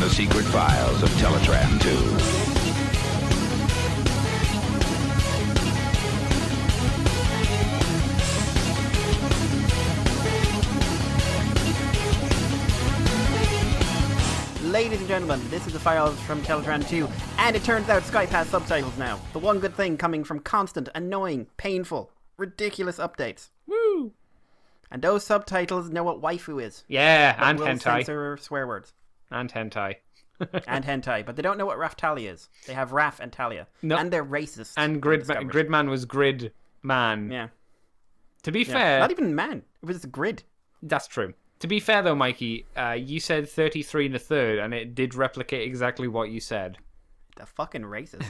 the secret files of Teletraan 2. Ladies and gentlemen, this is the files from Teletraan 2, and it turns out Skype has subtitles now. The one good thing coming from constant, annoying, painful, ridiculous updates. Woo! And those subtitles know what waifu is. Yeah, but and will hentai. Censor swear words. And hentai. And hentai, but they don't know what Raftalia is. They have Raf and Talia. No. And they're racist. And Gridman was Grid Man. Yeah. To be fair... Not even man. It was grid. That's true. To be fair, though, Mikey, you said 33 and a third, and it did replicate exactly what you said. The fucking racist.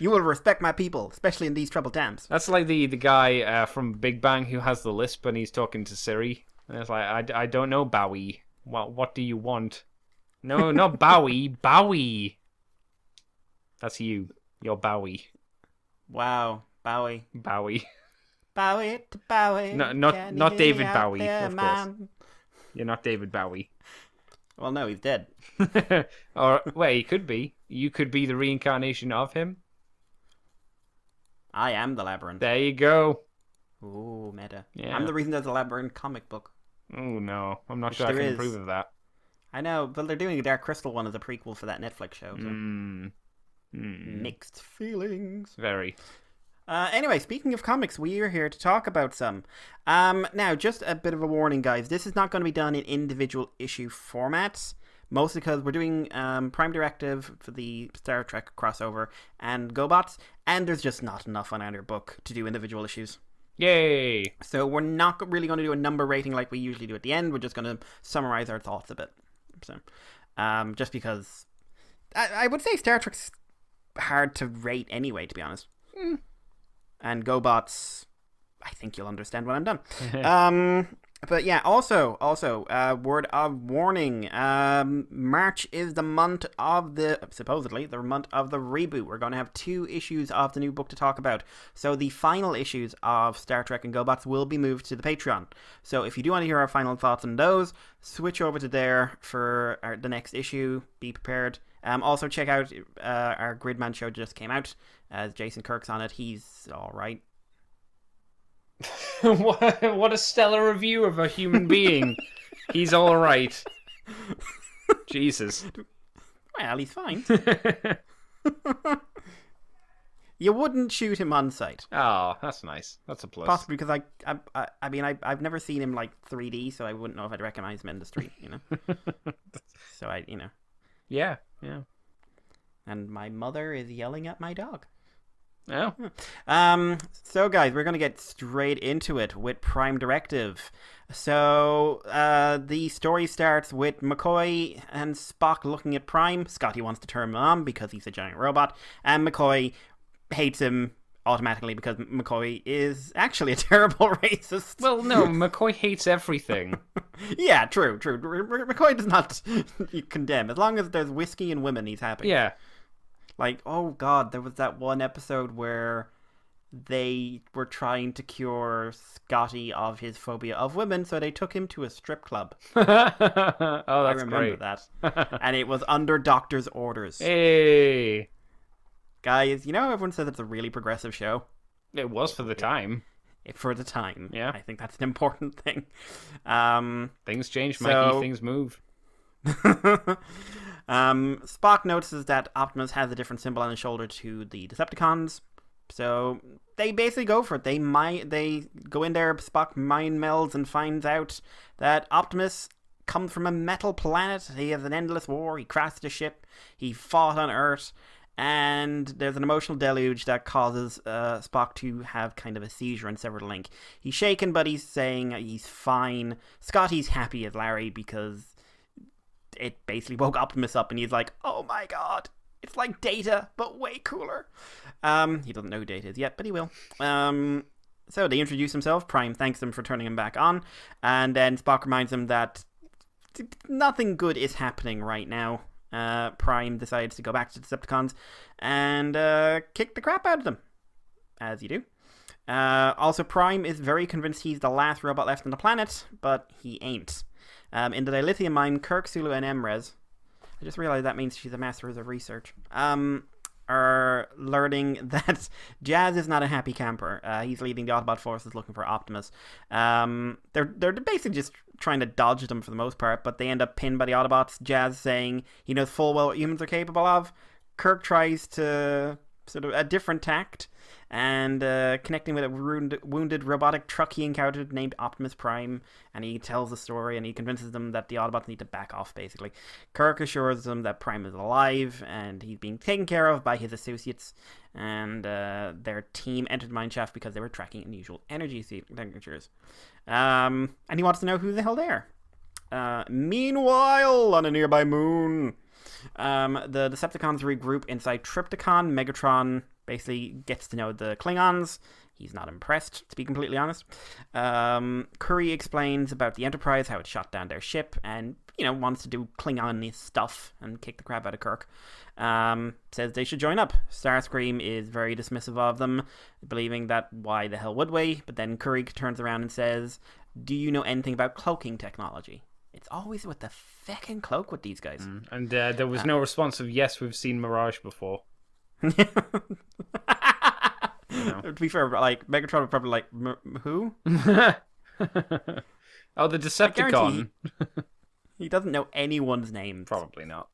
You will respect my people, especially in these troubled times. That's like the guy from Big Bang who has the lisp and he's talking to Siri. And it's like, I don't know, Bowie. What do you want? No, not Bowie. Bowie. That's you. You're Bowie. Wow. Bowie. Bowie. Bowie to Bowie. No, not David Bowie, there, of course. man? You're not David Bowie. Well, no, he's dead. Or, well, he could be. You could be the reincarnation of him. I am the Labyrinth. There you go. Ooh, meta. Yeah. I'm the reason there's a Labyrinth comic book. Oh, no. I'm not Which sure I there can is. approve of that. I know, but they're doing a Dark Crystal one as a prequel for that Netflix show. So. Mixed feelings. Very. Anyway, speaking of comics, we are here to talk about some. Now, just a bit of a warning, guys. This is not going to be done in individual issue formats. Mostly because we're doing Prime Directive for the Star Trek crossover and Gobots, and there's just not enough on either book to do individual issues. Yay! So we're not really going to do a number rating like we usually do at the end. We're just going to summarize our thoughts a bit. So, just because I would say Star Trek's hard to rate anyway, to be honest. And Gobots, I think you'll understand when I'm done. But yeah, also, word of warning. March is the month of supposedly the month of the reboot. We're going to have 2 issues of the new book to talk about. So the final issues of Star Trek and Gobots will be moved to the Patreon. So if you do want to hear our final thoughts on those, switch over to there for the next issue. Be prepared. Also check out our Gridman show just came out. As Jason Kirk's on it, he's all right. What a stellar review of a human being. He's all right. Jesus. Well, he's fine. You wouldn't shoot him on sight. Oh, that's nice. That's a plus. Possibly because I mean I've never seen him like 3D, so I wouldn't know if I'd recognize him in the street, you know. So Yeah. And my mother is yelling at my dog. Oh. So guys, we're going to get straight into it with Prime Directive. So, the story starts with McCoy and Spock looking at Prime. Scotty wants to turn him on because he's a giant robot, and McCoy hates him automatically because McCoy is actually a terrible racist. Well, no, McCoy hates everything. Yeah, true. McCoy does not condemn. As long as there's whiskey and women, he's happy. Yeah. Like, oh god, there was that one episode where they were trying to cure Scotty of his phobia of women, so they took him to a strip club. Oh, that's I remember great. that. And it was under doctor's orders. Hey. Guys, you know how everyone says it's a really progressive show? It was for the time. For the time. Yeah. I think that's an important thing. Things change, Mikey. Things move. Spock notices that Optimus has a different symbol on his shoulder to the Decepticons, so they basically go for it. They go in there. Spock mind melds and finds out that Optimus comes from a metal planet. He has an endless war. He crashed a ship. He fought on Earth, and there's an emotional deluge that causes Spock to have kind of a seizure and sever the link. He's shaken, but he's saying he's fine. Scotty's happy as Larry because it basically woke Optimus up, and he's like, oh my god, it's like Data, but way cooler. He doesn't know who Data is yet, but he will. So they introduce himself. Prime thanks him for turning him back on, and then Spock reminds him that nothing good is happening right now. Prime decides to go back to the Decepticons and kick the crap out of them, as you do. Also, Prime is very convinced he's the last robot left on the planet, but he ain't. In the dilithium mine, Kirk, Sulu, and Emrez, I just realized that means she's a master of research, are learning that Jazz is not a happy camper. He's leading the Autobot forces looking for Optimus. They're basically just trying to dodge them for the most part, but they end up pinned by the Autobots. Jazz saying he knows full well what humans are capable of. Kirk tries to sort of a different tact, and connecting with a wounded robotic truck he encountered named Optimus Prime, and he tells the story and he convinces them that the Autobots need to back off, basically. Kirk assures them that Prime is alive and he's being taken care of by his associates, and their team entered the mineshaft because they were tracking unusual energy signatures. And he wants to know who the hell they are. Meanwhile, on a nearby moon, the Decepticons regroup inside Trypticon. Megatron basically gets to know the Klingons. He's not impressed, to be completely honest. Curry explains about the Enterprise, how it shot down their ship, and, wants to do Klingon stuff and kick the crap out of Kirk. Says they should join up. Starscream is very dismissive of them, believing that why the hell would we? But then Curry turns around and says, do you know anything about cloaking technology? It's always with the feckin' cloak with these guys. And there was no response of, yes, we've seen Mirage before. To be fair, Megatron would probably who? Oh, the Decepticon. He doesn't know anyone's names. Probably not.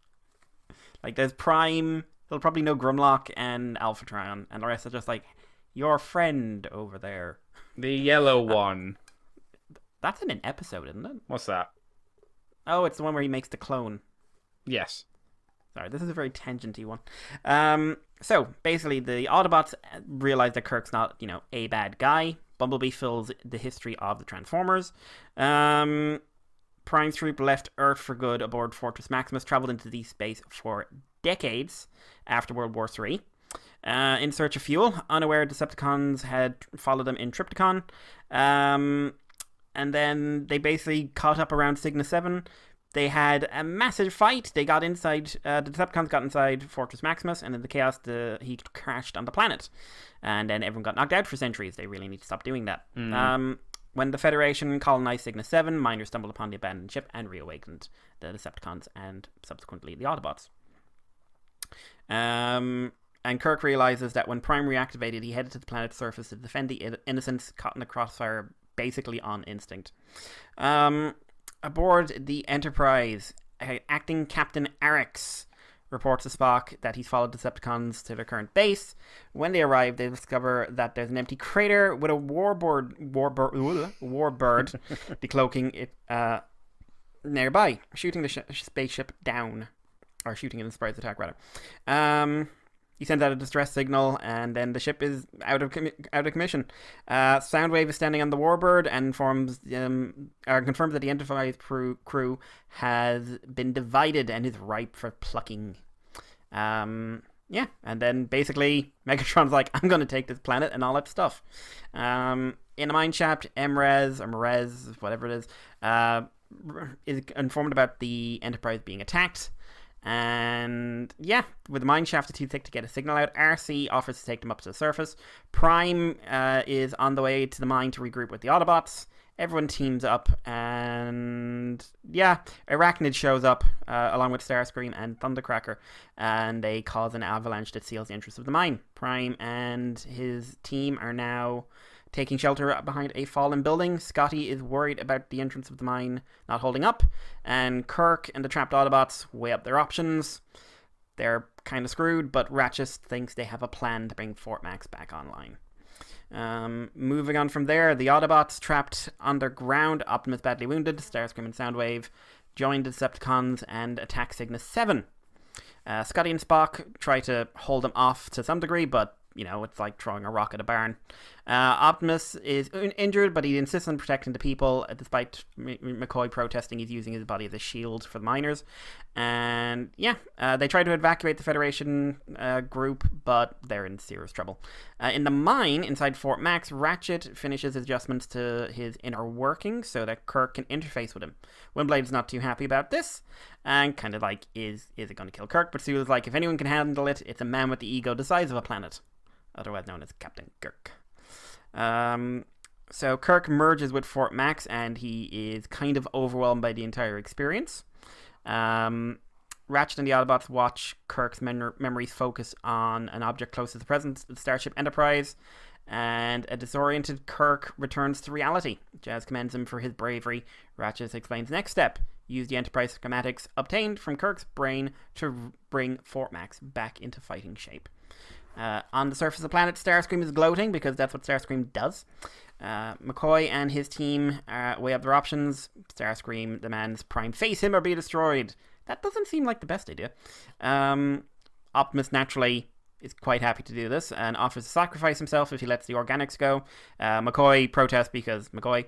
There's Prime, he'll probably know Grimlock and Alphatron, and the rest are just your friend over there. The yellow one. That's in an episode, isn't it? What's that? Oh, it's the one where he makes the clone. Yes. Sorry, this is a very tangenty one. So, basically, the Autobots realize that Kirk's not, a bad guy. Bumblebee fills the history of the Transformers. Prime's troop left Earth for good aboard Fortress Maximus, traveled into deep space for decades after World War III. In search of fuel, unaware Decepticons had followed them in Trypticon. And then they basically caught up around Cygnus 7. They had a massive fight. They got inside, the Decepticons got inside Fortress Maximus, and in the chaos, he crashed on the planet. And then everyone got knocked out for centuries. They really need to stop doing that. When the Federation colonized Cygnus 7, miners stumbled upon the abandoned ship and reawakened the Decepticons and subsequently the Autobots. And Kirk realizes that when Prime reactivated, he headed to the planet's surface to defend the innocents caught in the crossfire, basically on instinct. Aboard the Enterprise, acting Captain Arix reports to Spock that he's followed Decepticons to their current base. When they arrive, they discover that there's an empty crater with a warbird decloaking it nearby, shooting the spaceship down, or shooting it in surprise attack rather. He sends out a distress signal, and then the ship is out of commission. Soundwave is standing on the warbird and confirms that the Enterprise crew has been divided and is ripe for plucking. And then basically Megatron's like, I'm going to take this planet and all that stuff. In a mine shaft, Emrez, or Merez, whatever it is informed about the Enterprise being attacked. And with the mine shaft too thick to get a signal out, RC offers to take them up to the surface. Prime is on the way to the mine to regroup with the Autobots. Everyone teams up, and Arachnid shows up along with Starscream and Thundercracker, and they cause an avalanche that seals the entrance of the mine. Prime and his team are now taking shelter behind a fallen building. Scotty is worried about the entrance of the mine not holding up, and Kirk and the trapped Autobots weigh up their options. They're kind of screwed, but Ratchet thinks they have a plan to bring Fort Max back online. Moving on from there, the Autobots trapped underground, Optimus badly wounded, Starscream and Soundwave join the Decepticons and attack Cygnus 7. Scotty and Spock try to hold them off to some degree, but it's like throwing a rock at a barn. Optimus is injured, but he insists on protecting the people, despite McCoy protesting he's using his body as a shield for the miners. And they try to evacuate the Federation group, but they're in serious trouble. In the mine inside Fort Max, Ratchet finishes his adjustments to his inner workings so that Kirk can interface with him. Windblade's not too happy about this, and kind of like, is it going to kill Kirk? But Sulu's like, if anyone can handle it, it's a man with the ego the size of a planet, otherwise known as Captain Kirk. So Kirk merges with Fort Max, and he is kind of overwhelmed by the entire experience. Ratchet and the Autobots watch Kirk's memories focus on an object close to the present, the Starship Enterprise, and a disoriented Kirk returns to reality. Jazz commends him for his bravery. Ratchet explains next step: use the Enterprise schematics obtained from Kirk's brain to bring Fort Max back into fighting shape. On the surface of the planet, Starscream is gloating because that's what Starscream does. McCoy and his team weigh up their options. Starscream demands Prime face him or be destroyed. That doesn't seem like the best idea. Optimus naturally is quite happy to do this and offers to sacrifice himself if he lets the organics go. McCoy protests because McCoy.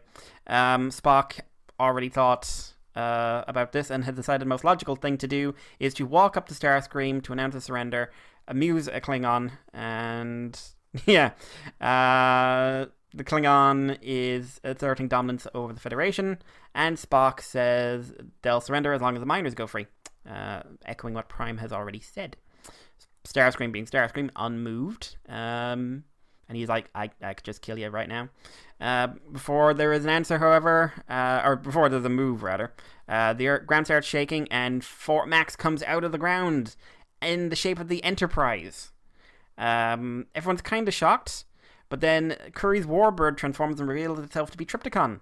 Spock already thought about this and has decided the most logical thing to do is to walk up to Starscream to announce a surrender, amuse a Klingon, and the Klingon is asserting dominance over the Federation, and Spock says they'll surrender as long as the miners go free, echoing what Prime has already said. Starscream being Starscream, unmoved, and he's like, I could just kill you right now. Before there is an answer, however, or before there's a move, rather, the ground starts shaking, and Fort Max comes out of the ground in the shape of the Enterprise. Everyone's kind of shocked, but then Curry's Warbird transforms and reveals itself to be Trypticon,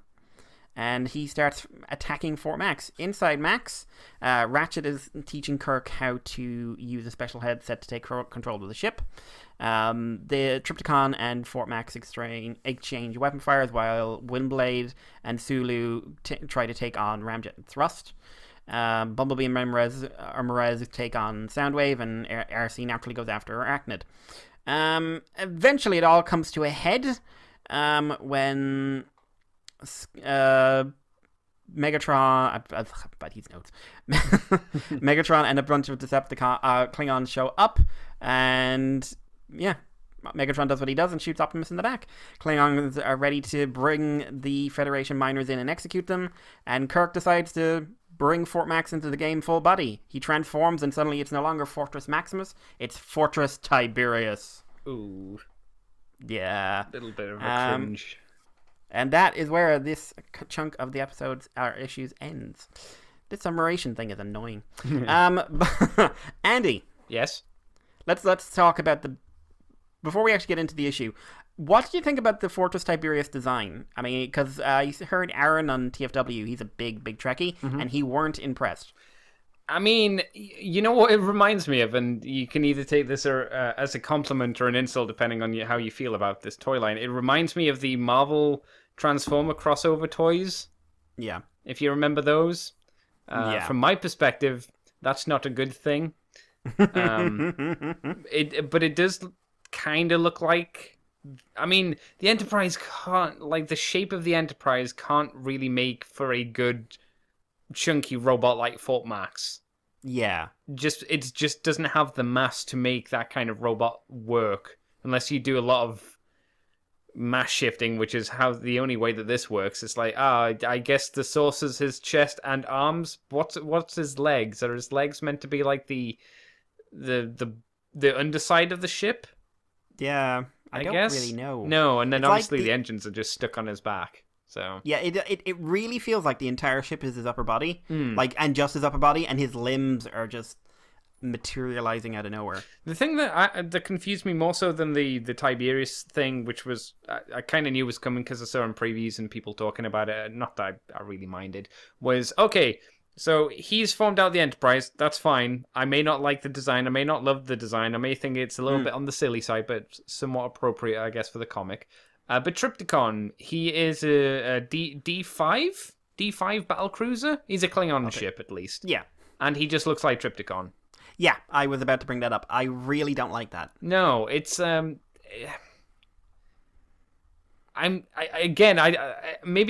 and he starts attacking Fort Max. Inside Max, Ratchet is teaching Kirk how to use a special headset to take control of the ship. The Trypticon and Fort Max exchange weapon fires while Windblade and Sulu try to take on Ramjet and Thrust. Bumblebee and Merez take on Soundwave, and RC naturally goes after Arachnid. Eventually it all comes to a head when Megatron, but he's notes. Megatron and a bunch of Decepticon Klingons show up, and Megatron does what he does and shoots Optimus in the back. Klingons are ready to bring the Federation miners in and execute them, and Kirk decides to bring Fort Max into the game full body. He transforms, and suddenly it's no longer Fortress Maximus, it's Fortress Tiberius. Ooh. Yeah. Little bit of a cringe. And that is where this chunk of the episodes, our issues, ends. This summarization thing is annoying. Andy. Yes? Let's talk about before we actually get into the issue, what did you think about the Fortress Tiberius design? I mean, because I heard Aaron on TFW, he's a big Trekkie, and he weren't impressed. I mean, you know what it reminds me of, and you can either take this as a compliment or an insult, depending on how you feel about this toy line. It reminds me of the Marvel Transformer crossover toys. Yeah. If you remember those. From my perspective, that's not a good thing. But it does kind of look like... I mean, the Enterprise can't... Like, the shape of the Enterprise can't really make for a good... chunky robot like Fort Max. Yeah. It just doesn't have the mass to make that kind of robot work unless you do a lot of mass shifting, which is the only way that this works. It's like, I guess the source is his chest and arms. What's his legs? Are his legs meant to be like the underside of the ship? Yeah, I don't really know. No, and then it's obviously like the engines are just stuck on his back. So yeah, it really feels like the entire ship is his upper body, and just his upper body, and his limbs are just materializing out of nowhere. The thing that confused me more so than the Tiberius thing, which was I kind of knew was coming because I saw in previews and people talking about it. Not that I really minded. Was okay. So he's formed out the Enterprise. That's fine. I may not like the design. I may not love the design. I may think it's a little bit on the silly side, but somewhat appropriate, I guess, for the comic. But Trypticon, he is a D5 battlecruiser. He's a Klingon ship, at least. Yeah. And he just looks like Trypticon. Yeah, I was about to bring that up. I really don't like that. No, it's maybe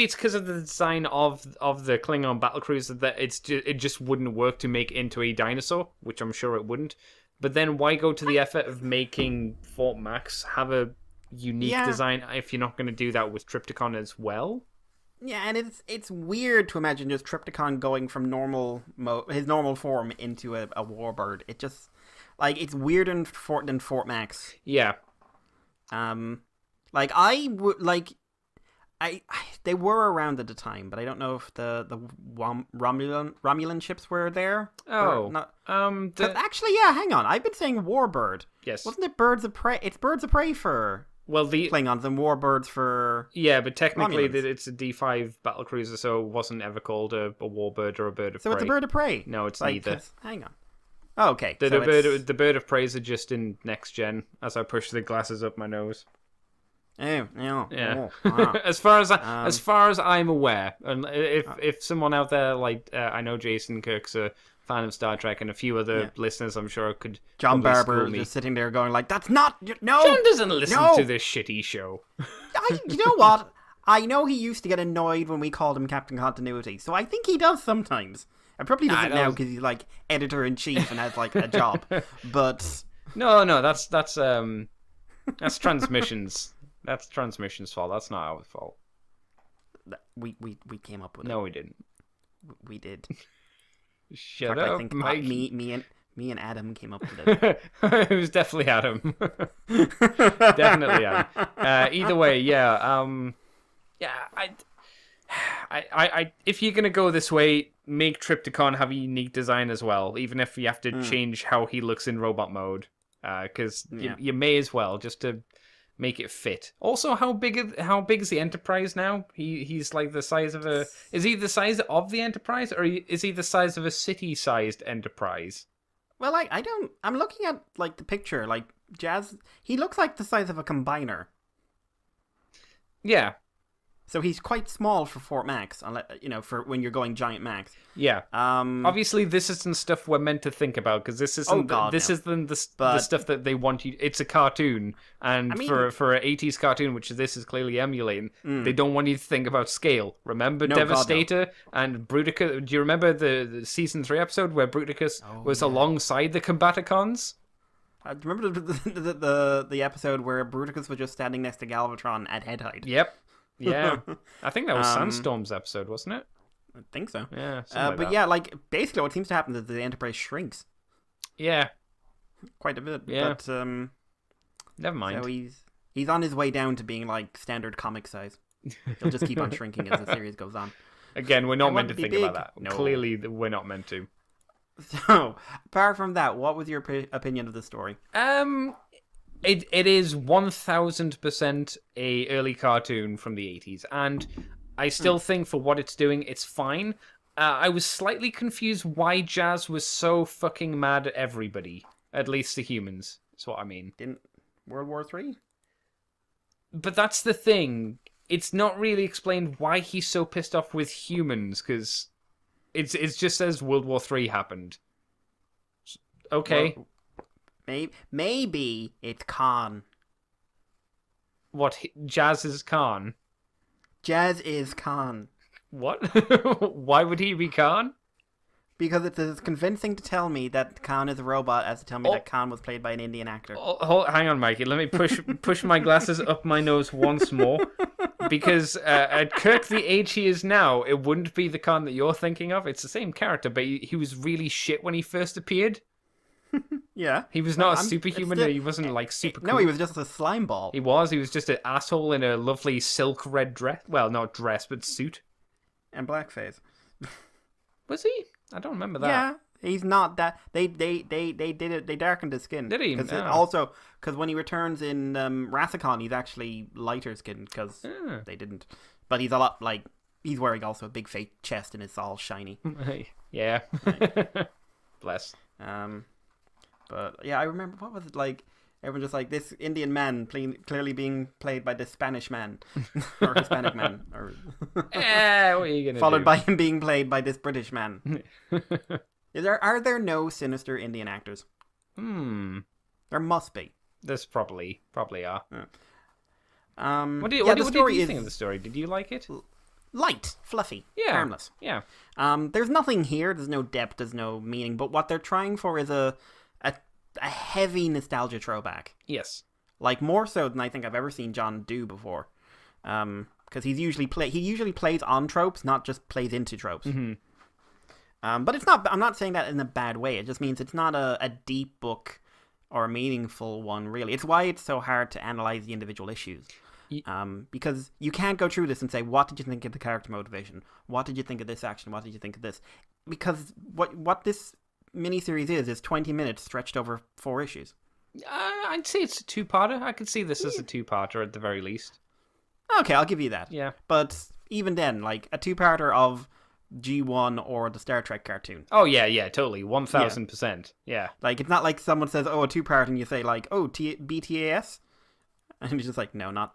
it's because of the design of the Klingon battlecruiser that it just wouldn't work to make into a dinosaur, which I'm sure it wouldn't. But then why go to the effort of making Fort Max have a unique design if you're not going to do that with Trypticon as well? Yeah, and it's weird to imagine just Trypticon going from his normal form into a warbird. It just it's weirder than Fort Max. Yeah. Like, I would, like... they were around at the time, but I don't know if the Romulan ships were there. Oh, not, actually, yeah. Hang on, I've been saying Warbird. Yes, wasn't it Birds of Prey? It's Birds of Prey for the Klingons and Warbirds for but technically Romulans. it's a D5 battlecruiser, so it wasn't ever called a Warbird or a Bird of Prey. So it's a Bird of Prey. No, it's neither. Hang on. Oh, okay. The Bird of Preys are just in next gen. As I push the glasses up my nose. Oh, yeah. Wow. as far as I'm aware, and if someone out there I know Jason Kirk's a fan of Star Trek, and a few other listeners, I'm sure could. John Barber just sitting there going like, "That's not no." John doesn't listen to this shitty show. You know what? I know he used to get annoyed when we called him Captain Continuity, so I think he does sometimes. I probably doesn't now because he's like editor in chief and has like a job. But no, that's transmissions. That's transmission's fault. That's not our fault. We came up with it. No, we didn't. We did. Shut fact, up, I think Mike. me and Adam came up with it. It was definitely Adam. Definitely Adam. Either way, yeah. I if you're gonna go this way, make Trypticon have a unique design as well, even if you have to change how he looks in robot mode. Because you may as well, just to make it fit. Also, how big is the Enterprise now? He's like the size of a... Is he the size of the Enterprise, or is he the size of a city-sized Enterprise? Well, I don't... I'm looking at like the picture, like Jazz... He looks like the size of a combiner. Yeah. So he's quite small for Fort Max, for when you're going Giant Max. Yeah. Obviously, this isn't stuff we're meant to think about, because this isn't isn't the stuff that they want you. It's a cartoon, and for an 80s cartoon, which this is clearly emulating, they don't want you to think about scale. Remember Devastator and Bruticus? Do you remember the season 3 episode where Bruticus was alongside the Combaticons? Do you remember the episode where Bruticus was just standing next to Galvatron at head height? Yep. Yeah, I think that was Sandstorm's episode, wasn't it? I think so. Yeah, basically what seems to happen is the Enterprise shrinks. Yeah, quite a bit. Yeah, but never mind. So he's on his way down to being like standard comic size. He'll just keep on shrinking as the series goes on. Again, we're not meant to think about that. No. Clearly, we're not meant to. So, apart from that, what was your opinion of the story? It is 1000% a early cartoon from the 80s, and I still think for what it's doing, it's fine. I was slightly confused why Jazz was so fucking mad at everybody, at least the humans. That's what I mean. Didn't World War III? But that's the thing. It's not really explained why he's so pissed off with humans, because it's just says World War III happened. Okay. Well, maybe it's Khan. What? Jazz is Khan? Jazz is Khan. What? Why would he be Khan? Because it's as convincing to tell me that Khan is a robot as to tell me that Khan was played by an Indian actor. Hang on, Mikey. Let me push my glasses up my nose once more. Because at Kirk the age he is now, it wouldn't be the Khan that you're thinking of. It's the same character, but he was really shit when he first appeared. Yeah. He was not a superhuman. He wasn't like super cool. No, he was just a slime ball. He was just an asshole in a lovely silk red dress. Well, not dress, but suit. And blackface. Was he? I don't remember that. Yeah, he's not that. They did it. They darkened his skin. Did he? Also, because when he returns in Rathacon, he's actually lighter skinned because they didn't. But he's a lot he's wearing also a big fake chest and it's all shiny. Yeah. Bless. But yeah, I remember, what was it like? Everyone just like, this Indian man clearly being played by this Spanish man or Hispanic man, or what are you gonna followed do? by him being played by this British man. Are there no sinister Indian actors? There must be. There's probably are. Yeah. What did you think of the story? Did you like it? Light, fluffy, harmless. Yeah. There's nothing here. There's no depth. There's no meaning. But what they're trying for is a heavy nostalgia throwback. Yes. Like more so than I think I've ever seen John do before. Because he usually plays on tropes, not just plays into tropes. Mm-hmm. But it's not. I'm not saying that in a bad way. It just means it's not a deep book or a meaningful one. Really, it's why it's so hard to analyze the individual issues. Because you can't go through this and say, what did you think of the character motivation? What did you think of this action? What did you think of this? Because what this miniseries is 20 minutes stretched over 4 issues. I'd say it's a two-parter. I could see this as a two-parter at the very least. Okay, I'll give you that. Yeah. But even then, like, a two-parter of G1 or the Star Trek cartoon. Oh, yeah, totally. 1,000%. Yeah. Like, it's not like someone says, oh, a two-part, and you say, like, oh, BTAS? And you're just like, no.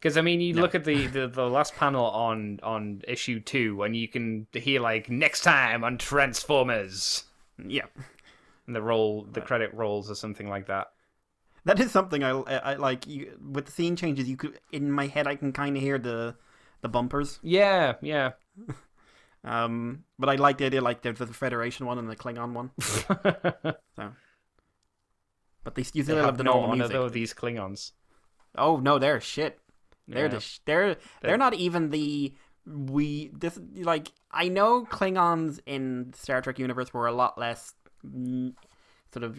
Because, I mean, you look at the last panel on issue 2, and you can hear, like, next time on Transformers. Yeah. And the credit rolls or something like that. That is something I like. With the scene changes, you could, in my head, I can kind of hear the bumpers. Yeah. But I like the idea, like, there's the Federation one and the Klingon one. So. But they still have the normal music. Though, these Klingons. Oh no, they're shit. They're they're not even I know Klingons in the Star Trek universe were a lot less sort of,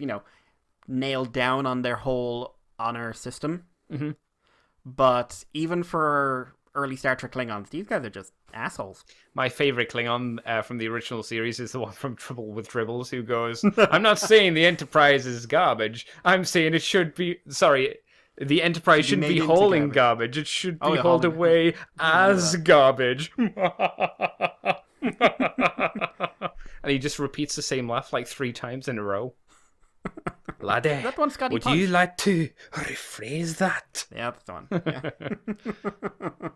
nailed down on their whole honor system. Mm-hmm. But even for early Star Trek Klingons, these guys are just assholes. My favorite Klingon from the original series is the one from Trouble with Dribbles, who goes, I'm not saying the Enterprise is garbage. I'm saying it should be... Sorry, the Enterprise shouldn't be hauling garbage. It should be hauled away as garbage. And he just repeats the same laugh like 3 times in a row. Laddie, that one, Scotty would Punch. You like to rephrase that? Yeah, that's the one. Yeah.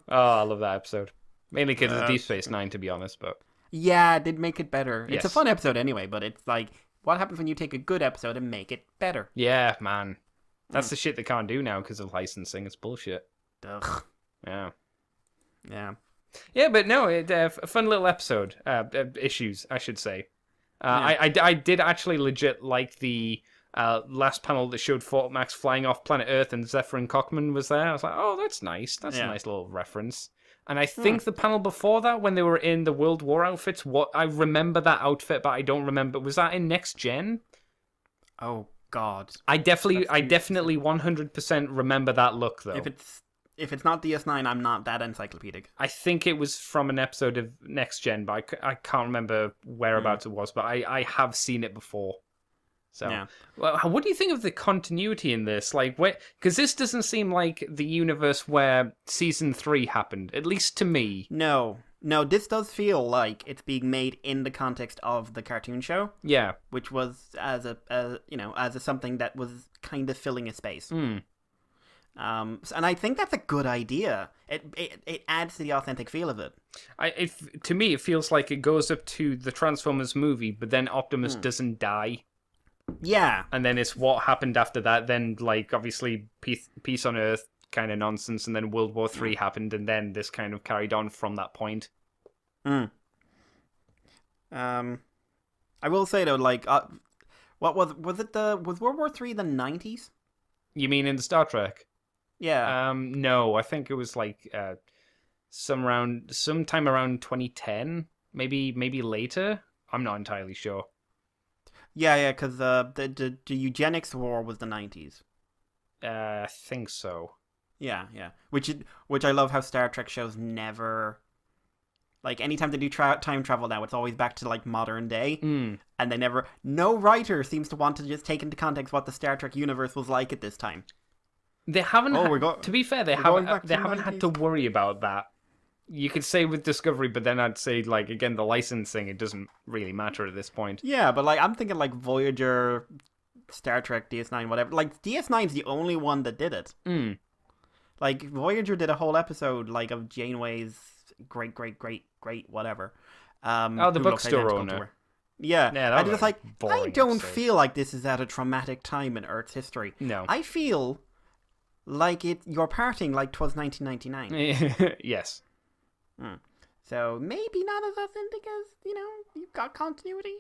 Oh, I love that episode. Mainly because it's Deep Space Nine, to be honest. But yeah, it did make it better. Yes. It's a fun episode anyway, but it's like, what happens when you take a good episode and make it better? Yeah, man. That's the shit they can't do now because of licensing. It's bullshit. Ugh. Yeah. Yeah. Yeah, but no, a fun little episode. Issues, I should say. I did actually legit like the last panel that showed Fort Max flying off planet Earth and Zephyr and Cockman was there. I was like, oh, that's nice. That's a nice little reference. And I think the panel before that, when they were in the World War outfits, I remember that outfit, but I don't remember. Was that in Next Gen? Oh God. I definitely 100% remember that look though. If it's not DS9, I'm not that encyclopedic. I think it was from an episode of Next Gen, but I can't remember whereabouts it was. But I have seen it before. So, yeah. Well, what do you think of the continuity in this? Like, because this doesn't seem like the universe where season 3 happened, at least to me. No, this does feel like it's being made in the context of the cartoon show. Yeah, which was as a something that was kind of filling a space. And I think that's a good idea. It adds to the authentic feel of it. To me, it feels like it goes up to the Transformers movie, but then Optimus doesn't die. Yeah. And then it's what happened after that. Then, like, obviously, Peace on Earth kind of nonsense, and then World War III happened, and then this kind of carried on from that point. I will say, though, like, what was World War III the 90s? You mean in the Star Trek? Yeah. No, I think it was like sometime around 2010, maybe later. I'm not entirely sure. Yeah, because the eugenics war was the 90s. I think so. Yeah. Which I love how Star Trek shows never, like, anytime they do time travel now, it's always back to like modern day, and no writer seems to want to just take into context what the Star Trek universe was like at this time. They haven't. To be fair, they haven't had to worry about that. You could say with Discovery, but then I'd say, like, again, the licensing, it doesn't really matter at this point. Yeah, but like I'm thinking like Voyager, Star Trek, DS9, whatever. Like DS9's the only one that did it. Like Voyager did a whole episode like of Janeway's great whatever. The bookstore owner. Yeah, I just like, I don't episode. feel like this is at a traumatic time in Earth's history. No. I feel like you're parting like 'twas 1999. Yes. So maybe not as authentic as, you've got continuity.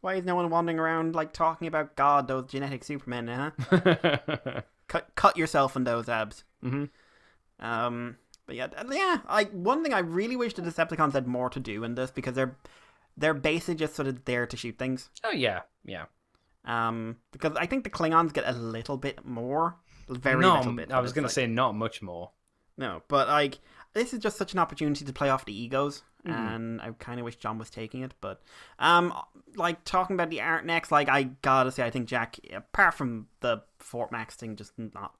Why is no one wandering around like talking about God, those genetic supermen, huh? cut yourself in those abs. But yeah, one thing I really wish the Decepticons had more to do in this, because they're basically just sort of there to shoot things. Oh yeah. Because I think the Klingons get a little bit more. Very no, little bit. I was going to say not much more. No, but like this is just such an opportunity to play off the egos, and I kind of wish John was taking it. But like talking about the art next, like I gotta say, I think Jack, apart from the Fort Max thing, just not.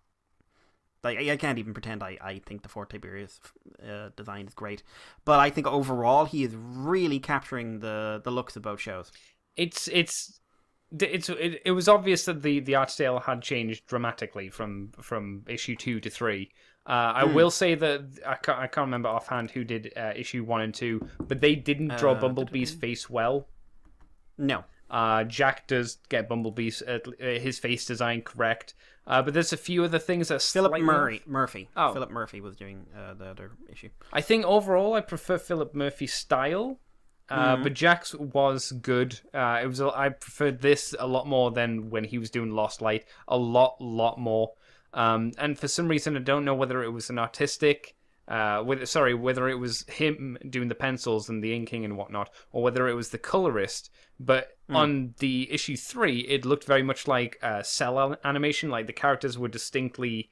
Like, I can't even pretend I think the Fort Tiberius design is great. But I think overall he is really capturing the looks of both shows. It was obvious that the art style had changed dramatically from issue 2 to 3. I will say that I can't remember offhand who did issue 1 and 2, but they didn't draw Bumblebee's face well. No. Jack does get Bumblebee's his face design correct, but there's a few other things that Philip Murphy. Oh. Philip Murphy was doing the other issue. I think overall I prefer Philip Murphy's style, but Jack's was good. I preferred this a lot more than when he was doing Lost Light. A lot more. And for some reason I don't know whether it was an artistic. Whether it was him doing the pencils and the inking and whatnot, or whether it was the colorist. But on the issue 3, it looked very much like cell animation, like the characters were distinctly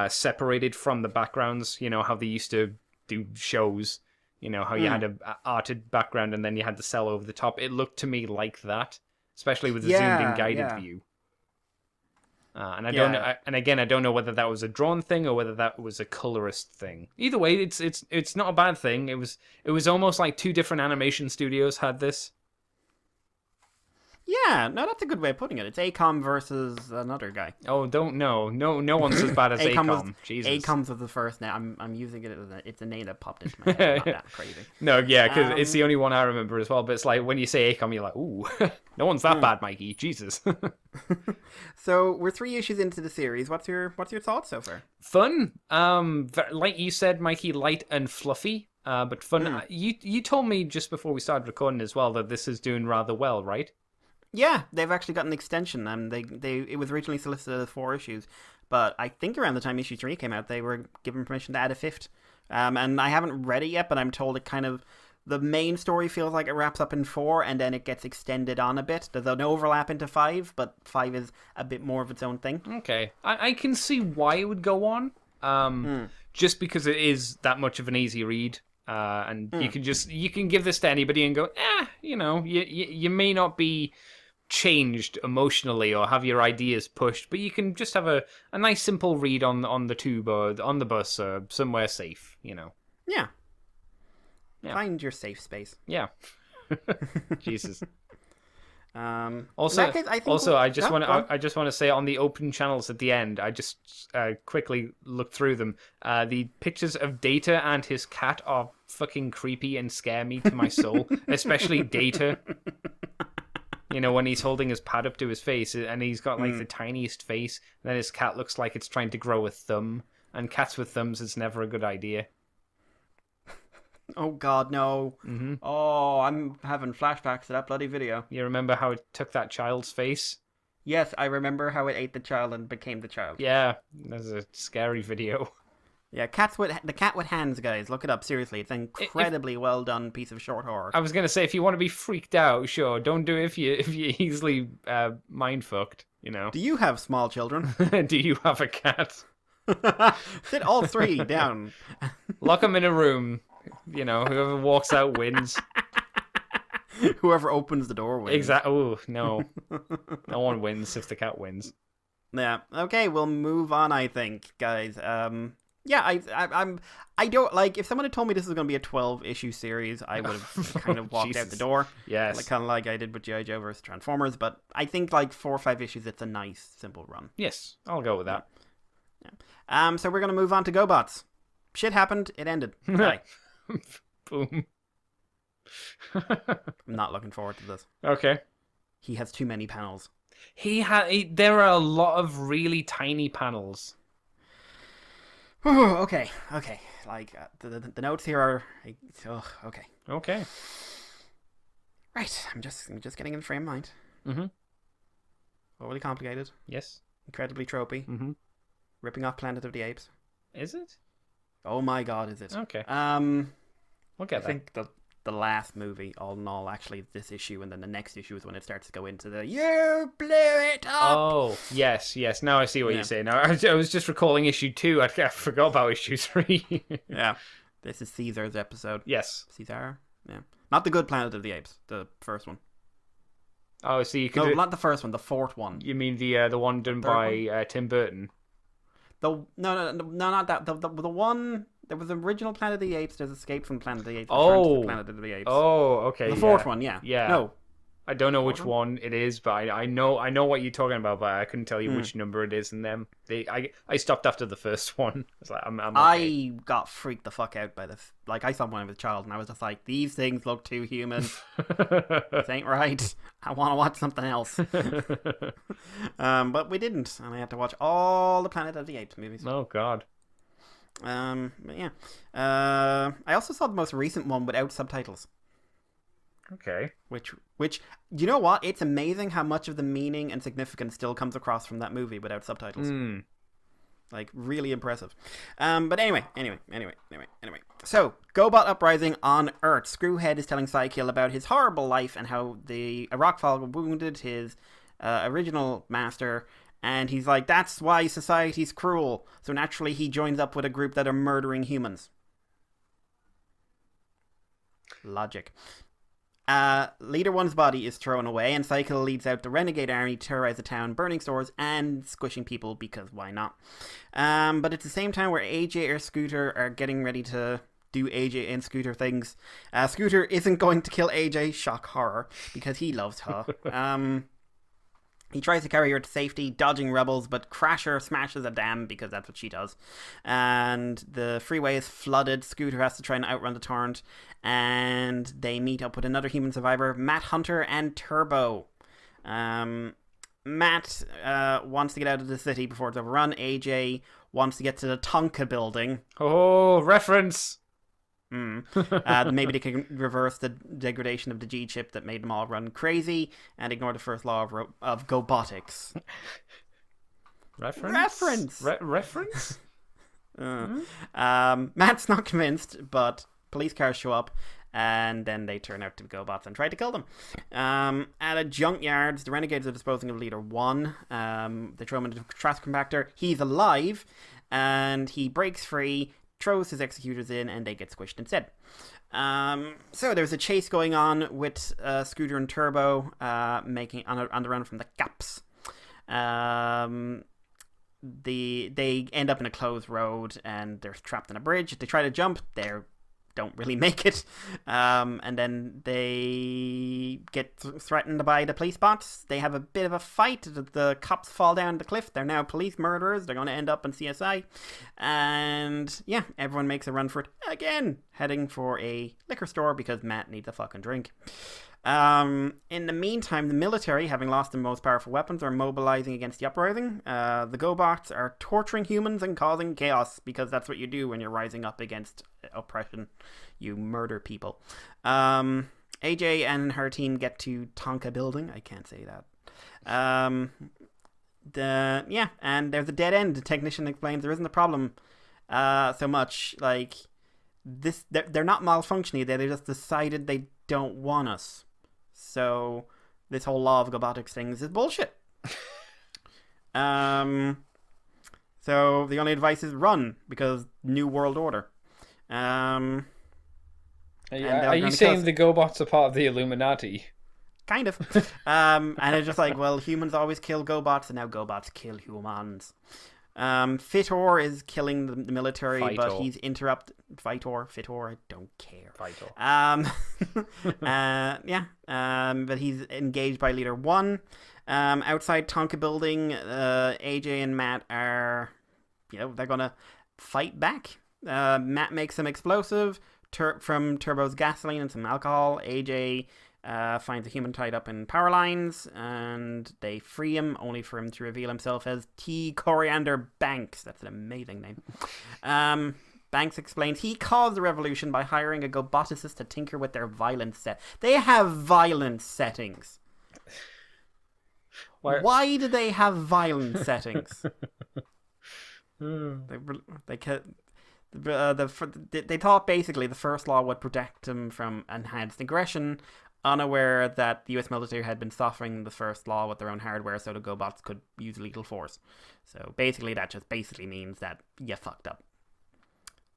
separated from the backgrounds. You know how they used to do shows. You know how you had an arted background and then you had the cell over the top. It looked to me like that, especially with the zoomed-in guided view. And I don't know, I don't know whether that was a drawn thing or whether that was a colorist thing. Either way, it's not a bad thing. It was almost like 2 different animation studios had this. Yeah, no, that's a good way of putting it. It's ACOM versus another guy. Oh, don't know. No one's as bad as ACOM. Jesus. ACOM's was the first name. I'm using it as it's a name that popped into my head. Not that crazy. No, yeah, because it's the only one I remember as well. But it's like when you say ACOM, you're like, ooh, no one's that bad, Mikey. Jesus. So we're 3 issues into the series. What's your thoughts so far? Fun. Like you said, Mikey, light and fluffy. But fun. You told me just before we started recording as well that this is doing rather well, right? Yeah, they've actually got an extension. It was originally solicited as 4 issues, but I think around the time issue 3 came out, they were given permission to add a 5th. And I haven't read it yet, but I'm told it kind of the main story feels like it wraps up in 4, and then it gets extended on a bit. There's an overlap into 5, but 5 is a bit more of its own thing. Okay, I can see why it would go on. Just because it is that much of an easy read. And you can give this to anybody and go, you may not be changed emotionally or have your ideas pushed, but you can just have a nice simple read on the tube or on the bus or somewhere safe, Yeah. Find your safe space. Yeah. Jesus. Also, in that case, I just want to say on the open channels at the end, I just quickly looked through them. The pictures of Data and his cat are fucking creepy and scare me to my soul, especially Data. When he's holding his pad up to his face and he's got like the tiniest face, and then his cat looks like it's trying to grow a thumb. And cats with thumbs is never a good idea. Oh God, no. Mm-hmm. Oh, I'm having flashbacks to that bloody video. You remember how it took that child's face? Yes, I remember how it ate the child and became the child. Yeah, that's a scary video. Yeah, the cat with hands, guys. Look it up. Seriously, it's an incredibly well done piece of short horror. I was gonna say, if you want to be freaked out, sure. Don't do it if you easily mind fucked. Do you have small children? Do you have a cat? Sit all 3 down. Lock them in a room. Whoever walks out wins. Whoever opens the door wins. Exactly. Oh no, no one wins if the cat wins. Yeah. Okay, we'll move on. I think, guys. Yeah, I don't like. If someone had told me this was going to be a 12-issue series, I would have kind of walked out the door. Yes, kind of like I did with G.I. Joe vs. Transformers. But I think like 4 or 5 issues, it's a nice, simple run. Yes, I'll go with that. Yeah. So we're going to move on to Gobots. Shit happened. It ended. Bye. Boom. I'm not looking forward to this. Okay. He has too many panels. There are a lot of really tiny panels. Okay. Like the notes here are. Okay. Okay. Right. I'm just getting in the frame of mind. Mm-hmm. Overly complicated. Yes. Incredibly tropey. Mm-hmm. Ripping off Planet of the Apes. Is it? Oh my God, is it? Okay. We'll get I think the last movie, all in all, actually, this issue, and then the next issue is when it starts to go into the "you blew it up." Oh, yes. Now I see what you're saying. Now I was just recalling issue 2. I forgot about issue 3. Yeah, this is Caesar's episode. Yes. Caesar. Yeah, not the good Planet of the Apes, the first one. Oh, so you can not the first one, the fourth one. You mean the one done by Tim Burton? No, not that. The one. There was the original Planet of the Apes. There's Escape from Planet of the Apes. Oh, Planet of the Apes. Oh, okay. The fourth one, yeah. No, I don't know which one it is, but I know what you're talking about, but I couldn't tell you which number it is in them. I stopped after the first one. I was like, I'm okay. I got freaked the fuck out by this. Like, I saw one as a child, and I was just like, these things look too human. This ain't right. I want to watch something else. But we didn't, and I had to watch all the Planet of the Apes movies. Oh God. But yeah. I also saw the most recent one without subtitles. Okay. Which, you know what? It's amazing how much of the meaning and significance still comes across from that movie without subtitles. Like, really impressive. But anyway. So, Gobot uprising on Earth. Screwhead is telling Psykill about his horrible life and how a rockfall wounded his original master. And he's like, that's why society's cruel. So naturally, he joins up with a group that are murdering humans. Logic. Leader One's body is thrown away, and Psykill leads out the renegade army to terrorize the town, burning stores and squishing people because why not? But it's the same time where AJ or Scooter are getting ready to do AJ and Scooter things. Scooter isn't going to kill AJ, shock horror, because he loves her. He tries to carry her to safety, dodging rebels, but Crasher smashes a dam because that's what she does. And the freeway is flooded. Scooter has to try and outrun the torrent. And they meet up with another human survivor, Matt Hunter and Turbo. Matt wants to get out of the city before it's overrun. AJ wants to get to the Tonka building. Oh, reference! Maybe they can reverse the degradation of the G chip that made them all run crazy and ignore the first law of Gobotics. Reference? Matt's not convinced, but police cars show up and then they turn out to be Gobots and try to kill them. At a junkyard, the renegades are disposing of Leader 1. They throw him into a trash compactor. He's alive and he breaks free, throws his executors in, and they get squished instead. So there's a chase going on with Scooter and Turbo making on the run from the Gaps. They end up in a closed road and they're trapped on a bridge. They try to jump, they don't really make it, and then they get threatened by the police bots. They have a bit of a fight. The cops fall down the cliff. They're now police murderers. They're going to end up in CSI, and yeah, everyone makes a run for it again, heading for a liquor store because Matt needs a fucking drink. In the meantime, the military, having lost their most powerful weapons, are mobilizing against the uprising. The Gobots are torturing humans and causing chaos, because that's what you do when you're rising up against oppression. You murder people. AJ and her team get to Tonka building. I can't say that. And there's a dead end. The technician explains there isn't a problem so much. Like, this, they're not malfunctioning. They just decided they don't want us. So this whole law of Gobotics things is bullshit. So the only advice is run, because New World Order. Are you saying the Gobots are part of the Illuminati? Kind of. And it's just like, well, humans always kill Gobots, and now Gobots kill humans. Fitor is killing the military, Fitor. but he's interrupted. Fitor, I don't care. Fitor. But he's engaged by Leader 1. Outside Tonka building, AJ and Matt are, they're gonna fight back. Matt makes some explosive from Turbo's gasoline and some alcohol. AJ finds a human tied up in power lines, and they free him, only for him to reveal himself as T. Coriander Banks. That's an amazing name. Banks explains he caused the revolution by hiring a Goboticist to tinker with their violence set. They have violence settings. Why do they have violence settings? They thought basically the first law would protect them from enhanced aggression, unaware that the US military had been suffering the first law with their own hardware so the Gobots could use lethal force. So basically that just basically means that you fucked up.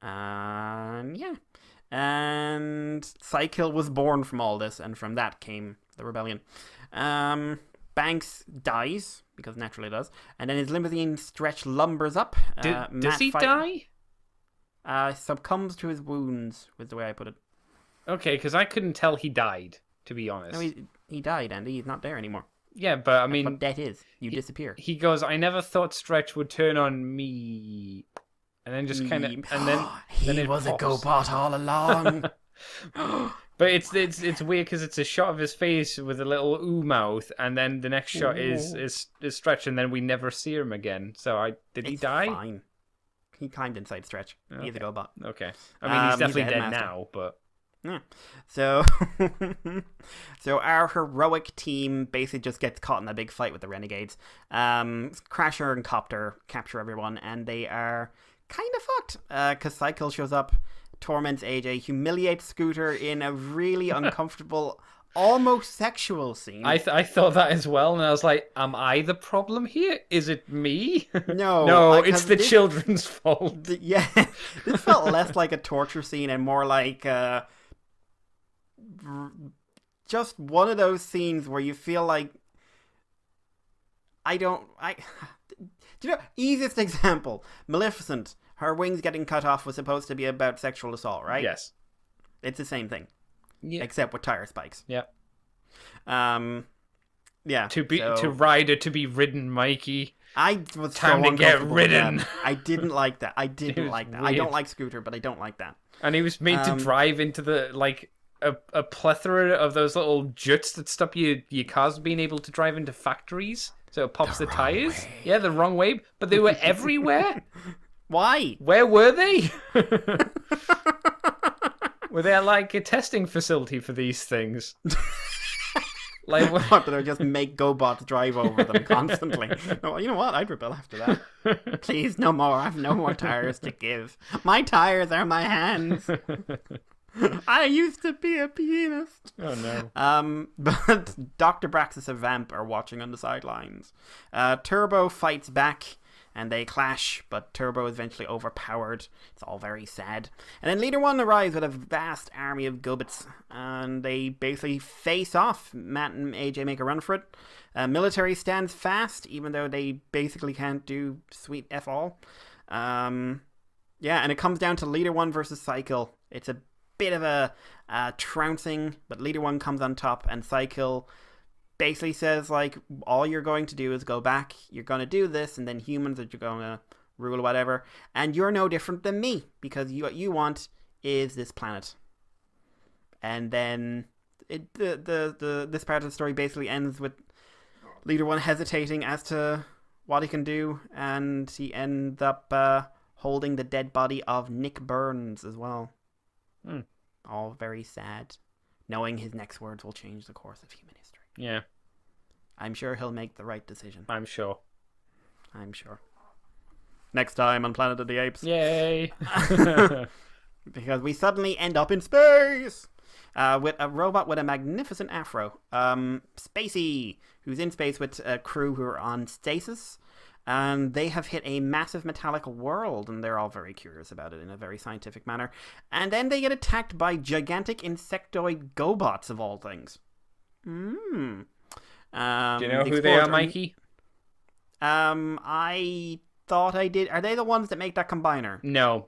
Yeah. And Cykill was born from all this, and from that came the rebellion. Banks dies, because naturally does, and then his limousine Stretch lumbers up. Does he die? Succumbs to his wounds, was the way I put it. Okay, because I couldn't tell he died, to be honest. No, he died, Andy. He's not there anymore. Yeah, but I That's mean... what death is. You disappear. He goes, I never thought Stretch would turn on me. And then just kind of... And then he was a GoBot all along. But it's weird because it's a shot of his face with a little ooh mouth, and then the next shot is Stretch, and then we never see him again. So did he die? Fine. He climbed inside Stretch. Okay. He's a GoBot. Okay. I mean, he's definitely he's a dead headmaster. now, but... Yeah. So, so our heroic team basically just gets caught in a big fight with the Renegades. Crasher and Copter capture everyone, and they are kind of fucked. Because Cykill shows up, torments AJ, humiliates Scooter in a really uncomfortable, almost sexual scene. I thought that as well, and I was like, am I the problem here? Is it me? No. No, it's the children's fault. Yeah. This felt less like a torture scene and more like... just one of those scenes where you feel like do you know, easiest example, Maleficent, her wings getting cut off was supposed to be about sexual assault, right? Yes. It's the same thing. Yeah. Except with tire spikes. Yeah. Yeah. To ride or to be ridden, Mikey. I was Time so to get uncomfortable with ridden. that. I didn't like that. I didn't was like that. weird. I don't like Scooter, but I don't like that. And he was made to drive into the a plethora of those little juts that stop your cars being able to drive into factories, so it pops the tires. Way. Yeah, the wrong way, but they were everywhere. Why? Where were they? Were they like a testing facility for these things? Like what? Did I just make GoBots drive over them constantly? No, you know what? I'd rebel after that. Please, no more. I have no more tires to give. My tires are my hands. I used to be a pianist. Oh no. But Dr. Braxis and Vamp are watching on the sidelines. Turbo fights back and they clash, but Turbo is eventually overpowered. It's all very sad. And then Leader 1 arrives with a vast army of Gobots, and they basically face off. Matt and AJ make a run for it. Military stands fast, even though they basically can't do sweet F all. Yeah, and it comes down to Leader 1 versus Cykill. It's a bit of a trouncing, but Leader 1 comes on top, and Cykill basically says, like, all you're going to do is go back, you're going to do this, and then humans are going to rule whatever, and you're no different than me, because what you want is this planet. And then this part of the story basically ends with Leader 1 hesitating as to what he can do, and he ends up holding the dead body of Nick Burns as well. All very sad, knowing his next words will change the course of human history. Yeah. I'm sure he'll make the right decision. I'm sure. Next time on Planet of the Apes. Yay! Because we suddenly end up in space! With a robot with a magnificent afro. Spacey, who's in space with a crew who are on stasis. And they have hit a massive metallic world, and they're all very curious about it in a very scientific manner. And then they get attacked by gigantic insectoid Gobots, of all things. Do you know who they are, Mikey? I thought I did. Are they the ones that make that combiner? No.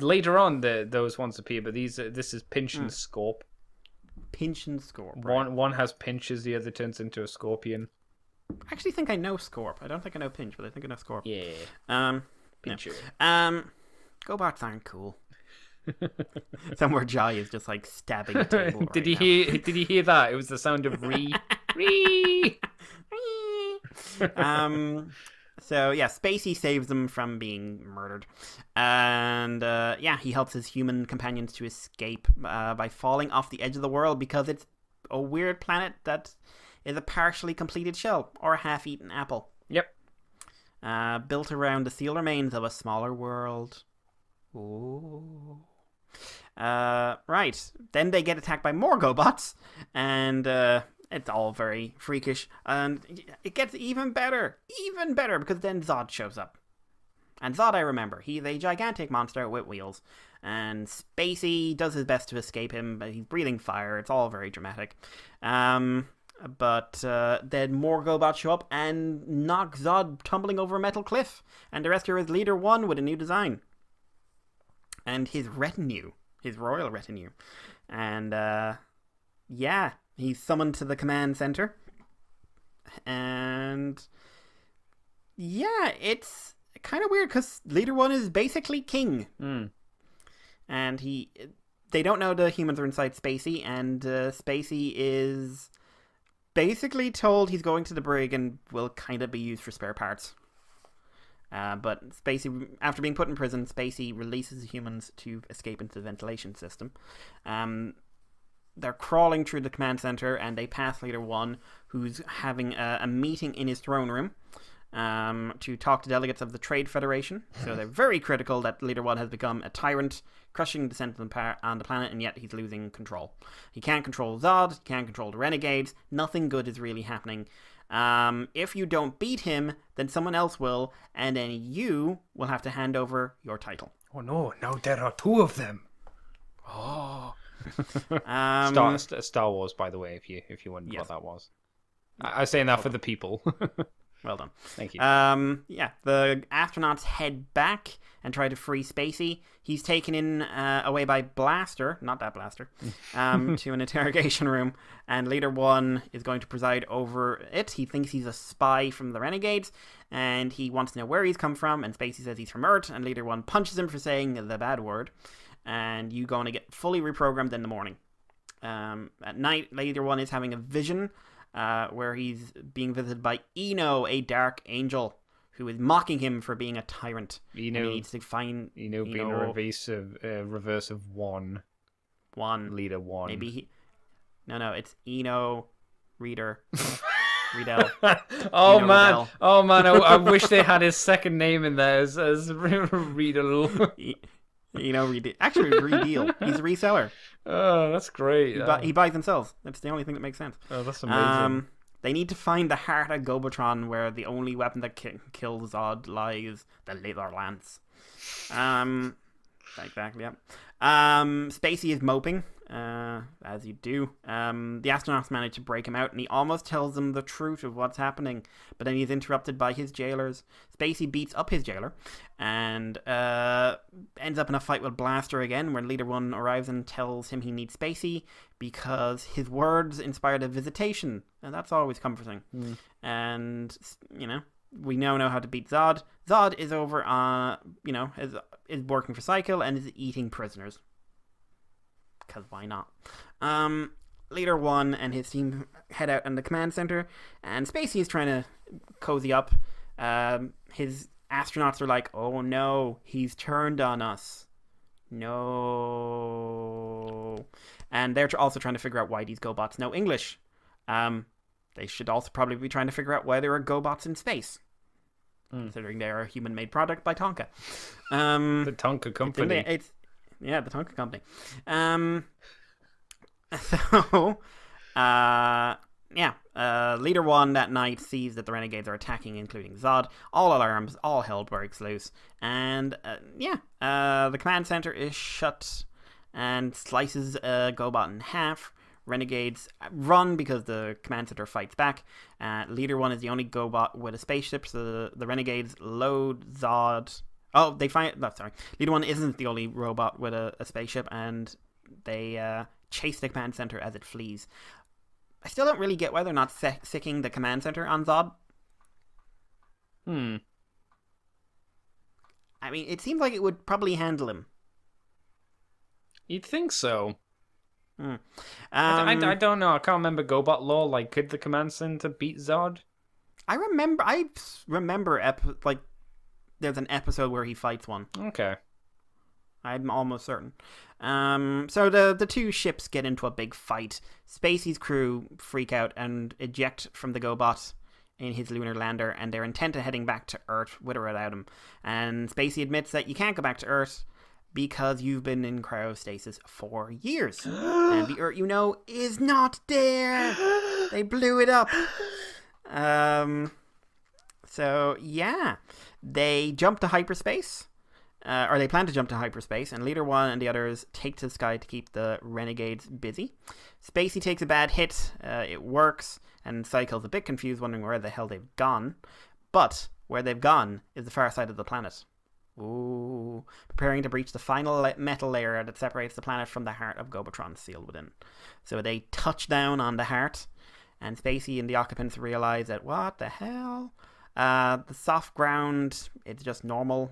Later on, those ones appear, but this is Pinch and Scorp. Pinch and Scorp. Right. One has pinches, the other turns into a scorpion. I actually think I know Scorp. I don't think I know Pinch, but I think I know Scorp. Yeah. Pincher. Gobots aren't cool. Somewhere Jai is just like stabbing a table. Did you hear that? It was the sound of re. So yeah, Spacey saves them from being murdered, and he helps his human companions to escape by falling off the edge of the world, because it's a weird planet that is a partially completed shell or a half-eaten apple. Yep. Built around the seal remains of a smaller world. Ooh. Right. Then they get attacked by more Gobots, and it's all very freakish. And it gets even better, because then Zod shows up. And Zod, I remember, he's a gigantic monster with wheels. And Spacey does his best to escape him, but he's breathing fire. It's all very dramatic. But then more Gobots show up and knock Zod tumbling over a metal cliff. And the rescuer is Leader 1 with a new design. And his retinue. His royal retinue. And, yeah, he's summoned to the command center. And, yeah, it's kind of weird because Leader 1 is basically king. And they don't know the humans are inside Spacey, and Spacey is basically told he's going to the brig and will kind of be used for spare parts. But Spacey, after being put in prison, Spacey releases the humans to escape into the ventilation system. They're crawling through the command center, and they pass Leader 1, who's having a meeting in his throne room to talk to delegates of the Trade Federation. So they're very critical that Leader 1 has become a tyrant, crushing the sentient on the planet, and yet he's losing control. He can't control Zod, he can't control the Renegades, nothing good is really happening. If you don't beat him, then someone else will, and then you will have to hand over your title. Oh no, now there are two of them. Oh. Star Wars, by the way, if you wondered what that was. I was saying that for the people. Well done. Thank you. Yeah, the astronauts head back and try to free Spacey. He's taken in away by Blaster, not that Blaster, to an interrogation room, and Leader 1 is going to preside over it. He thinks he's a spy from the Renegades, and he wants to know where he's come from, and Spacey says he's from Earth, and Leader 1 punches him for saying the bad word, and you're going to get fully reprogrammed in the morning. At night, Leader 1 is having a vision where he's being visited by Eno, a dark angel, who is mocking him for being a tyrant. Eno, he needs to find Eno being a reverse of one. Leader 1. Maybe No, it's Eno Reader. Riedel. Oh Eno man! Riedel. Oh man! I wish they had his second name in there as Riedel. Riedel. Actually, Riedel. He's a reseller. Oh, that's great. He buys and sells. That's the only thing that makes sense. Oh, that's amazing. They need to find the heart of Gobotron, where the only weapon that kills Zod lies, the laser lance. Exactly, yeah. Spacey is moping, as you do. The astronauts manage to break him out, and he almost tells them the truth of what's happening, but then he's interrupted by his jailers. Spacey beats up his jailer, and ends up in a fight with Blaster again, where Leader 1 arrives and tells him he needs Spacey, because his words inspired a visitation, and that's always comforting. And, we now know how to beat Zod. Zod is over on, is working for Cycle and is eating prisoners. Because why not? Leader 1 and his team head out in the command center, and Spacey is trying to cozy up. His astronauts are like, oh no, he's turned on us. No. And they're also trying to figure out why these Gobots know English. They should also probably be trying to figure out why there are Gobots in space. Considering they're a human-made product by Tonka. The Tonka company. The Tonka company. Leader 1 that night sees that the Renegades are attacking, including Zod. All alarms, all hell breaks loose. And, the command center is shut and slices Gobot in half. Renegades run because the command center fights back. Leader 1 is the only Gobot with a spaceship, so the Renegades load Zod. Oh, they find... No, sorry. Leader 1 isn't the only robot with a spaceship, and they chase the command center as it flees. I still don't really get why they're not sicking the command center on Zod. I mean, it seems like it would probably handle him. You'd think so. I don't know. I can't remember Gobot lore. Like, could the command center beat Zod? I remember there's an episode where he fights one. Okay. I'm almost certain. So the two ships get into a big fight. Spacey's crew freak out and eject from the Gobot in his lunar lander, and they're intent on heading back to Earth with or without him. And Spacey admits that you can't go back to Earth. because you've been in cryostasis for years. And the Earth, is not there. They blew it up. So, yeah. They jump to hyperspace. Or they plan to jump to hyperspace, and Leader 1 and the others take to the sky to keep the renegades busy. Spacey takes a bad hit. It works, and Cycle's a bit confused, wondering where the hell they've gone. But where they've gone is the far side of the planet. Ooh. Preparing to breach the final metal layer that separates the planet from the heart of Gobotron sealed within. So they touch down on the heart, and Spacey and the occupants realize that, what the hell? The soft ground, it's just normal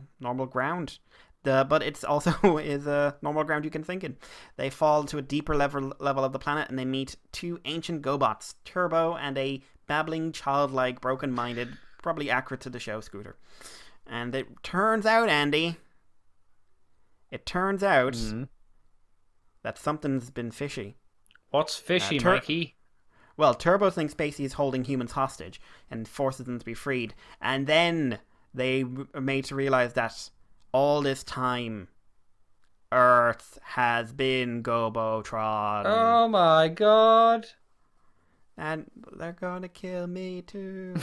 ground. But it's also is a normal ground you can think in. They fall to a deeper level of the planet, and they meet two ancient Gobots, Turbo and a babbling, childlike, broken-minded, probably accurate to the show, Scooter. And it turns out, Andy, that something's been fishy. What's fishy, Mikey? Well, Turbo thinks Spacey is holding humans hostage and forces them to be freed. And then they are made to realize that all this time, Earth has been Gobotron. Oh my god. And they're gonna kill me too.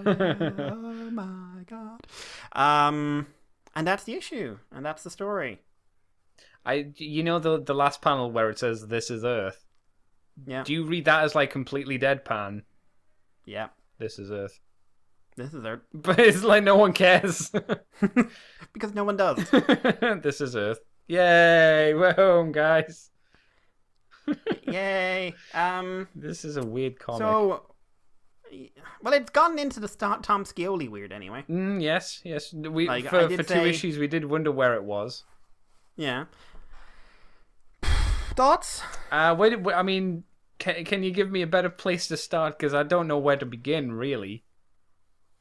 Oh my god. And that's the issue. And that's the story. The last panel where it says, "This is Earth." Yeah. Do you read that as like completely deadpan? Yeah. This is Earth. This is Earth. But it's like no one cares. Because no one does. This is Earth. Yay! We're home, guys. Yay. This is a weird comic. So, well, it's gotten into the Tom Scioli weird anyway. Yes. We Like, for 2 issues we did wonder where it was. Yeah. Thoughts? Wait, I mean, can you give me a better place to start? Because I don't know where to begin, really.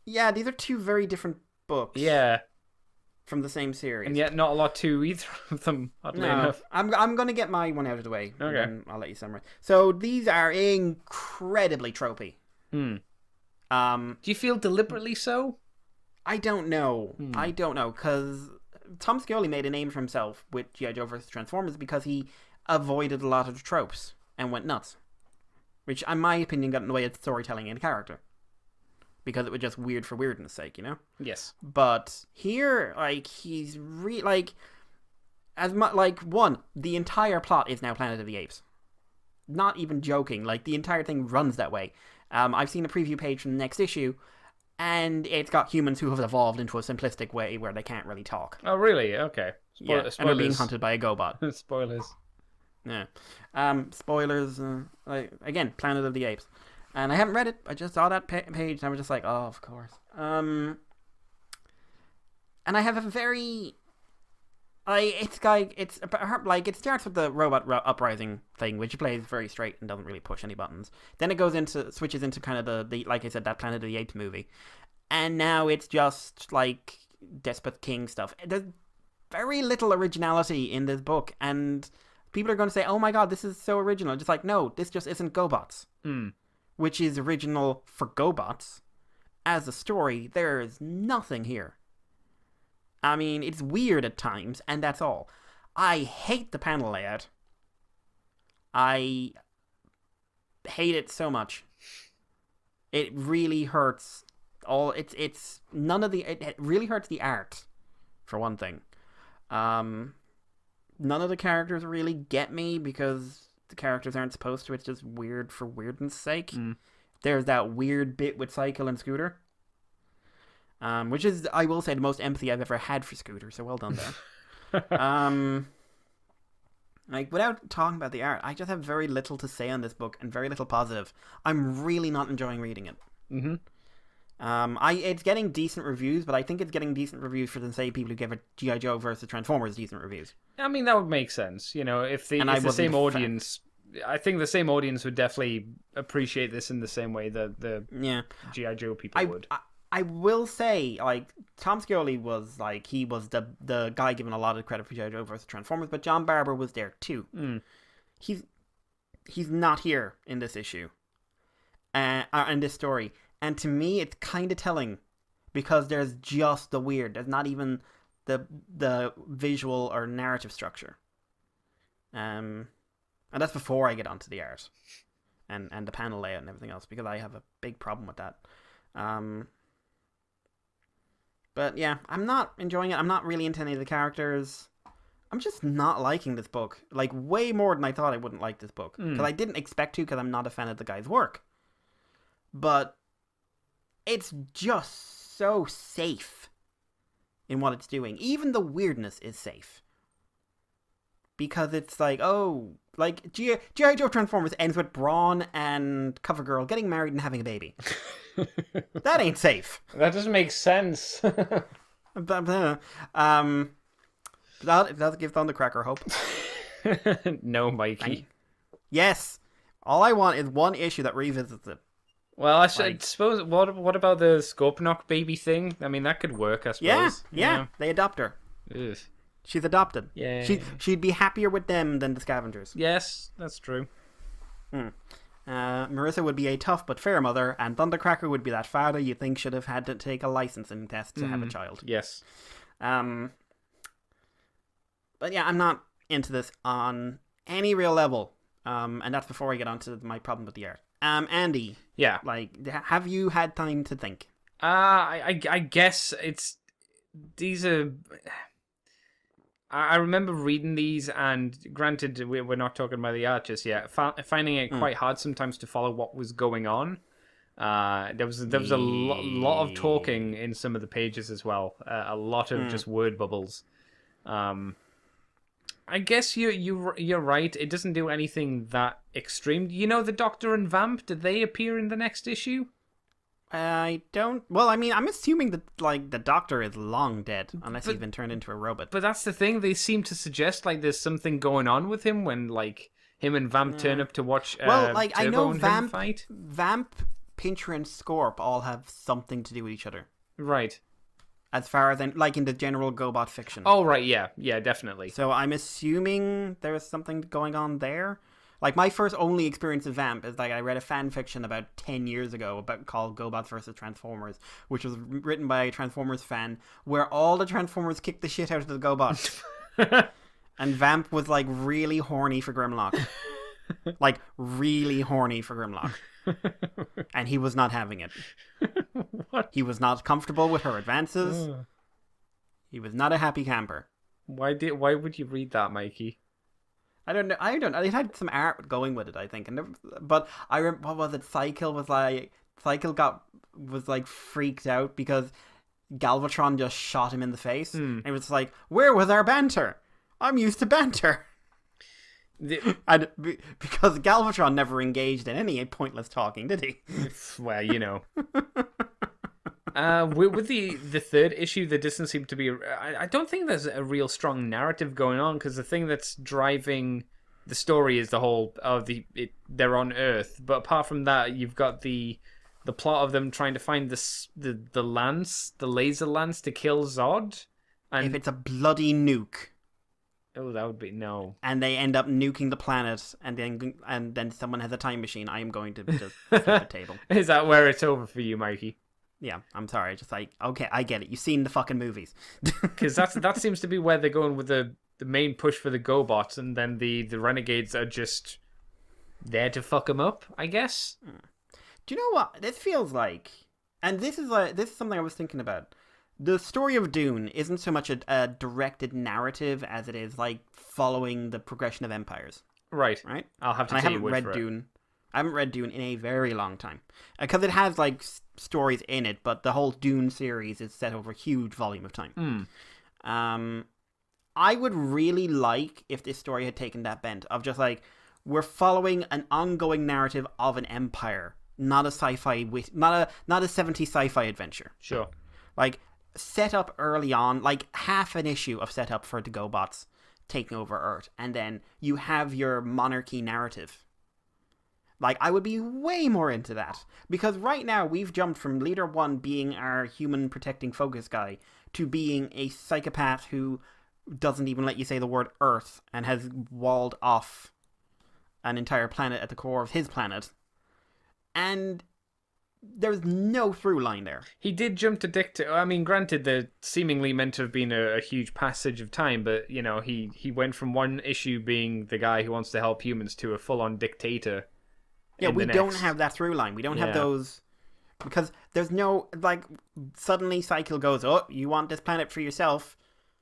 Yeah, these are two very different books. Yeah. From the same series. And yet not a lot to either of them, oddly enough. I'm going to get my one out of the way. Okay. And I'll let you summarize. So these are incredibly tropey. Do you feel deliberately so? I don't know. I don't know, because Tom Scioli made a name for himself with G.I. Joe vs. Transformers because he avoided a lot of the tropes and went nuts. Which, in my opinion, got in the way of storytelling and character. Because it was just weird for weirdness sake, Yes. But here, he's the entire plot is now Planet of the Apes. Not even joking, the entire thing runs that way. I've seen a preview page from the next issue, and it's got humans who have evolved into a simplistic way where they can't really talk. Oh, really? Okay. And are being hunted by a Gobot. Spoilers. Yeah. Spoilers. Again, Planet of the Apes. And I haven't read it. I just saw that page, and I was just like, oh, of course. And I have a very... it starts with the robot uprising thing, which plays very straight and doesn't really push any buttons. Then it switches into kind of the like I said, that Planet of the Apes movie. And now it's just Despot King stuff. There's very little originality in this book, and people are going to say, oh my god, this is so original. Just no, this just isn't Gobots. Which is original for Gobots. As a story, there is nothing here. I mean, it's weird at times, and that's all. I hate the panel layout. I hate it so much. It really hurts. It really hurts the art, for one thing. None of the characters really get me because the characters aren't supposed to. It's just weird for weirdness' sake. There's that weird bit with Cycle and Scooter. Which is, I will say, the most empathy I've ever had for Scooter, so well done there. Without talking about the art, I just have very little to say on this book, and very little positive. I'm really not enjoying reading it. It's getting decent reviews, but I think it's getting decent reviews for the same people who give it G.I. Joe versus Transformers decent reviews. I mean, that would make sense. If the same audience... I think the same audience would definitely appreciate this in the same way that the G.I. Joe people would. I will say, Tom Scioli was, he was the guy given a lot of credit for G.I. Joe vs. Transformers, but John Barber was there too. He's not here in this issue. In this story. And to me, it's kind of telling. Because there's just the weird. There's not even the visual or narrative structure. And that's before I get onto the art and the panel layout and everything else, because I have a big problem with that. But yeah, I'm not enjoying it. I'm not really into any of the characters. I'm just not liking this book. Like, way more than I thought I wouldn't like this book. Because I didn't expect to, because I'm not a fan of the guy's work. But it's just so safe in what it's doing. Even the weirdness is safe. Because it's like, oh, like G.I. Joe Transformers ends with Brawn and CoverGirl getting married and having a baby. That ain't safe. That doesn't make sense. It does give Thundercracker hope. No, Mikey. Yes. All I want is one issue that revisits it. Well, I suppose, what about the Scorponok baby thing? I mean, that could work, I suppose. Yeah. They adopt her. Ugh. She's adopted. Yeah. She'd be happier with them than the Scavengers. Yes, that's true. Marissa would be a tough but fair mother, and Thundercracker would be that father you think should have had to take a licensing test to have a child. Yes. But yeah, I'm not into this on any real level. And that's before I get on to my problem with the art. Andy. Yeah. Like, have you had time to think? I guess these are... I remember reading these, and granted, we're not talking about the art just yet, finding it quite hard sometimes to follow what was going on. There was a lot of talking in some of the pages as well. A lot of just word bubbles. I guess you're right. It doesn't do anything that extreme. You know, the Doctor and Vamp, did they appear in the next issue? I don't... Well, I mean, I'm assuming that, like, the Doctor is long dead, unless he's been turned into a robot. But that's the thing. They seem to suggest, like, there's something going on with him when, like, him and Vamp turn up to watch Turbo I know and Vamp, him fight. Vamp, Pincher, and Scorp all have something to do with each other. Right. As far as, in the general Gobot fiction. Oh, right, yeah. Yeah, definitely. So I'm assuming there is something going on there. Like, my first only experience of Vamp is, like, I read a fan fiction about 10 years ago called Gobots vs. Transformers, which was written by a Transformers fan, where all the Transformers kicked the shit out of the Gobots. And Vamp was, like, really horny for Grimlock. Like, really horny for Grimlock. And he was not having it. What? He was not comfortable with her advances. He was not a happy camper. Why would you read that, Mikey? I don't know. It had some art going with it, I think. But I remember, what was it? Cycle was freaked out because Galvatron just shot him in the face. And it was like, where was our banter? I'm used to banter. And because Galvatron never engaged in any pointless talking, did he? Well, you know. With the third issue, there doesn't seem to be... I don't think there's a real strong narrative going on, because the thing that's driving the story is the whole... they're on Earth. But apart from that, you've got the plot of them trying to find the lance, the laser lance to kill Zod. And if it's a bloody nuke... Oh, that would be... No. And they end up nuking the planet, and then someone has a time machine, I am going to just flip the table. Is that where it's over for you, Mikey? Yeah, I'm sorry. Just like, okay, I get it. You've seen the fucking movies. Because that seems to be where they're going with the main push for the Gobots, and then the Renegades are just there to fuck them up, I guess. Do you know what this feels like? And this is something I was thinking about. The story of Dune isn't so much a directed narrative as it is like following the progression of empires. Right. I'll have to tell you I haven't read Dune in a very long time. Because it has, like, stories in it, but the whole Dune series is set over a huge volume of time. I would really like if this story had taken that bent of just, like, we're following an ongoing narrative of an empire, not a sci-fi, not a 70s sci-fi adventure. Sure. Like, set up early on, like, half an issue of setup for the Gobots taking over Earth, and then you have your monarchy narrative. Like, I would be way more into that. Because right now, we've jumped from Leader 1 being our human protecting focus guy to being a psychopath who doesn't even let you say the word Earth and has walled off an entire planet at the core of his planet. And there's no through line there. He did jump to dictator. I mean, granted, there seemingly meant to have been a huge passage of time, but, you know, he went from one issue being the guy who wants to help humans to a full-on dictator. Yeah, we don't have that through line. We don't have those... Because there's no, like, suddenly Cycle goes, oh, you want this planet for yourself.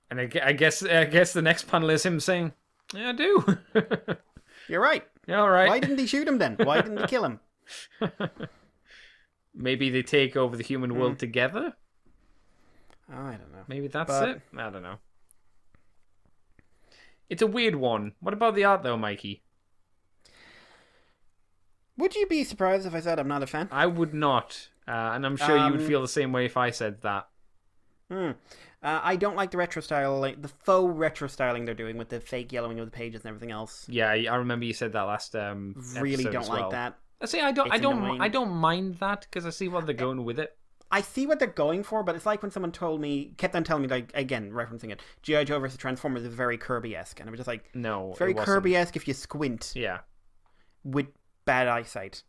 And I guess the next panel is him saying, yeah, I do. You're right. Yeah, all right. Why didn't he shoot him then? Why didn't he kill him? Maybe they take over the human world together? Oh, I don't know. Maybe that's it? I don't know. It's a weird one. What about the art, though, Mikey? Would you be surprised if I said I'm not a fan? I would not. And I'm sure you would feel the same way if I said that. I don't like the retro style, like the faux retro styling they're doing with the fake yellowing of the pages and everything else. Yeah, I remember you said that last really don't like that. See, I don't mind that because I see what they're going with it. I see what they're going for, but it's like when someone kept on telling me, like, again, referencing it, G.I. Joe vs. Transformers is very Kirby-esque, and I was just like, no, it's very Kirby-esque if you squint. Yeah. With bad eyesight.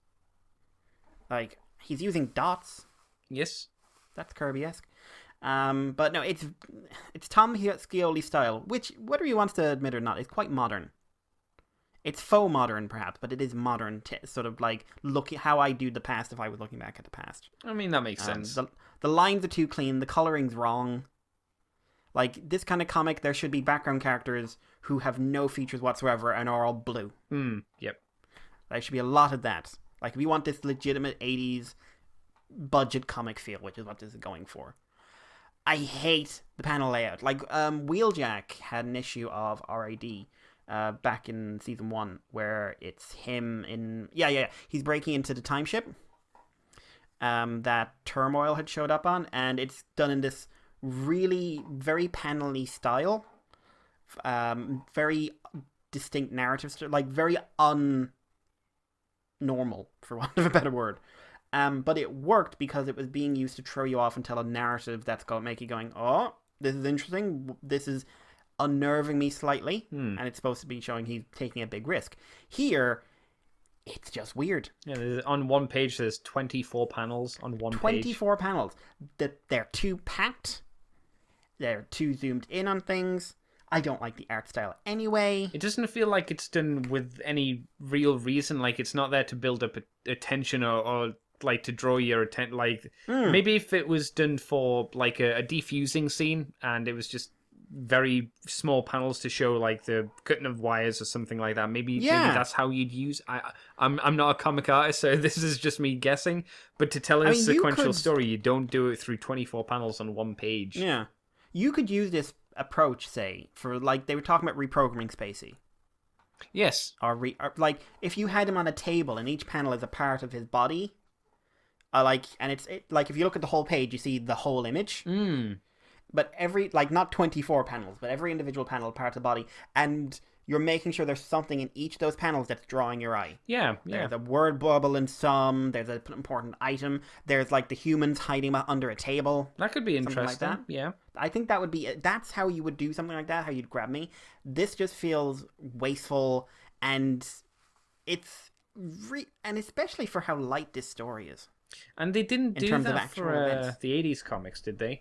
Like, he's using dots. Yes. That's Kirby-esque. But no, it's Tom Scioli style, which, whether he wants to admit or not, is quite modern. It's faux modern, perhaps, but it is modern, sort of like looking how I do the past if I was looking back at the past. I mean, that makes sense. The lines are too clean, the coloring's wrong. Like, this kind of comic, there should be background characters who have no features whatsoever and are all blue. Yep. There should be a lot of that. Like, if you want this legitimate 80s budget comic feel, which is what this is going for. I hate the panel layout. Like, Wheeljack had an issue of RAD back in season 1 where it's him in... Yeah. He's breaking into the time ship that Turmoil had showed up on, and it's done in this really very panel-y style. Very distinct narrative, like very unnormal, for want of a better word. But it worked because it was being used to throw you off and tell a narrative that's going to make you going, oh, this is interesting. This is unnerving me slightly. And it's supposed to be showing he's taking a big risk. Here, it's just weird. Yeah, on one page there's 24 panels on one 24 panels. They're too packed. They're too zoomed in on things. I don't like the art style anyway. It doesn't feel like it's done with any real reason. Like, it's not there to build up attention or like to draw your attention. Like, maybe if it was done for like a defusing scene and it was just very small panels to show like the cutting of wires or something like that. Maybe that's how you'd use. I'm not a comic artist, so this is just me guessing. But to tell a sequential story, you don't do it through 24 panels on one page. Yeah, you could use this approach, say, for like they were talking about reprogramming Spacey. Yes, or like if you had him on a table and each panel is a part of his body. Like if you look at the whole page, you see the whole image. But not 24 panels, but every individual panel part of the body, and you're making sure there's something in each of those panels that's drawing your eye. Yeah. There's a word bubble in some. There's an important item. There's like the humans hiding under a table. That could be interesting. Like that. Yeah. I think that would be. That's how you would do something like that. How you'd grab me. This just feels wasteful, and it's and especially for how light this story is. And they didn't do that for the 80s comics, did they?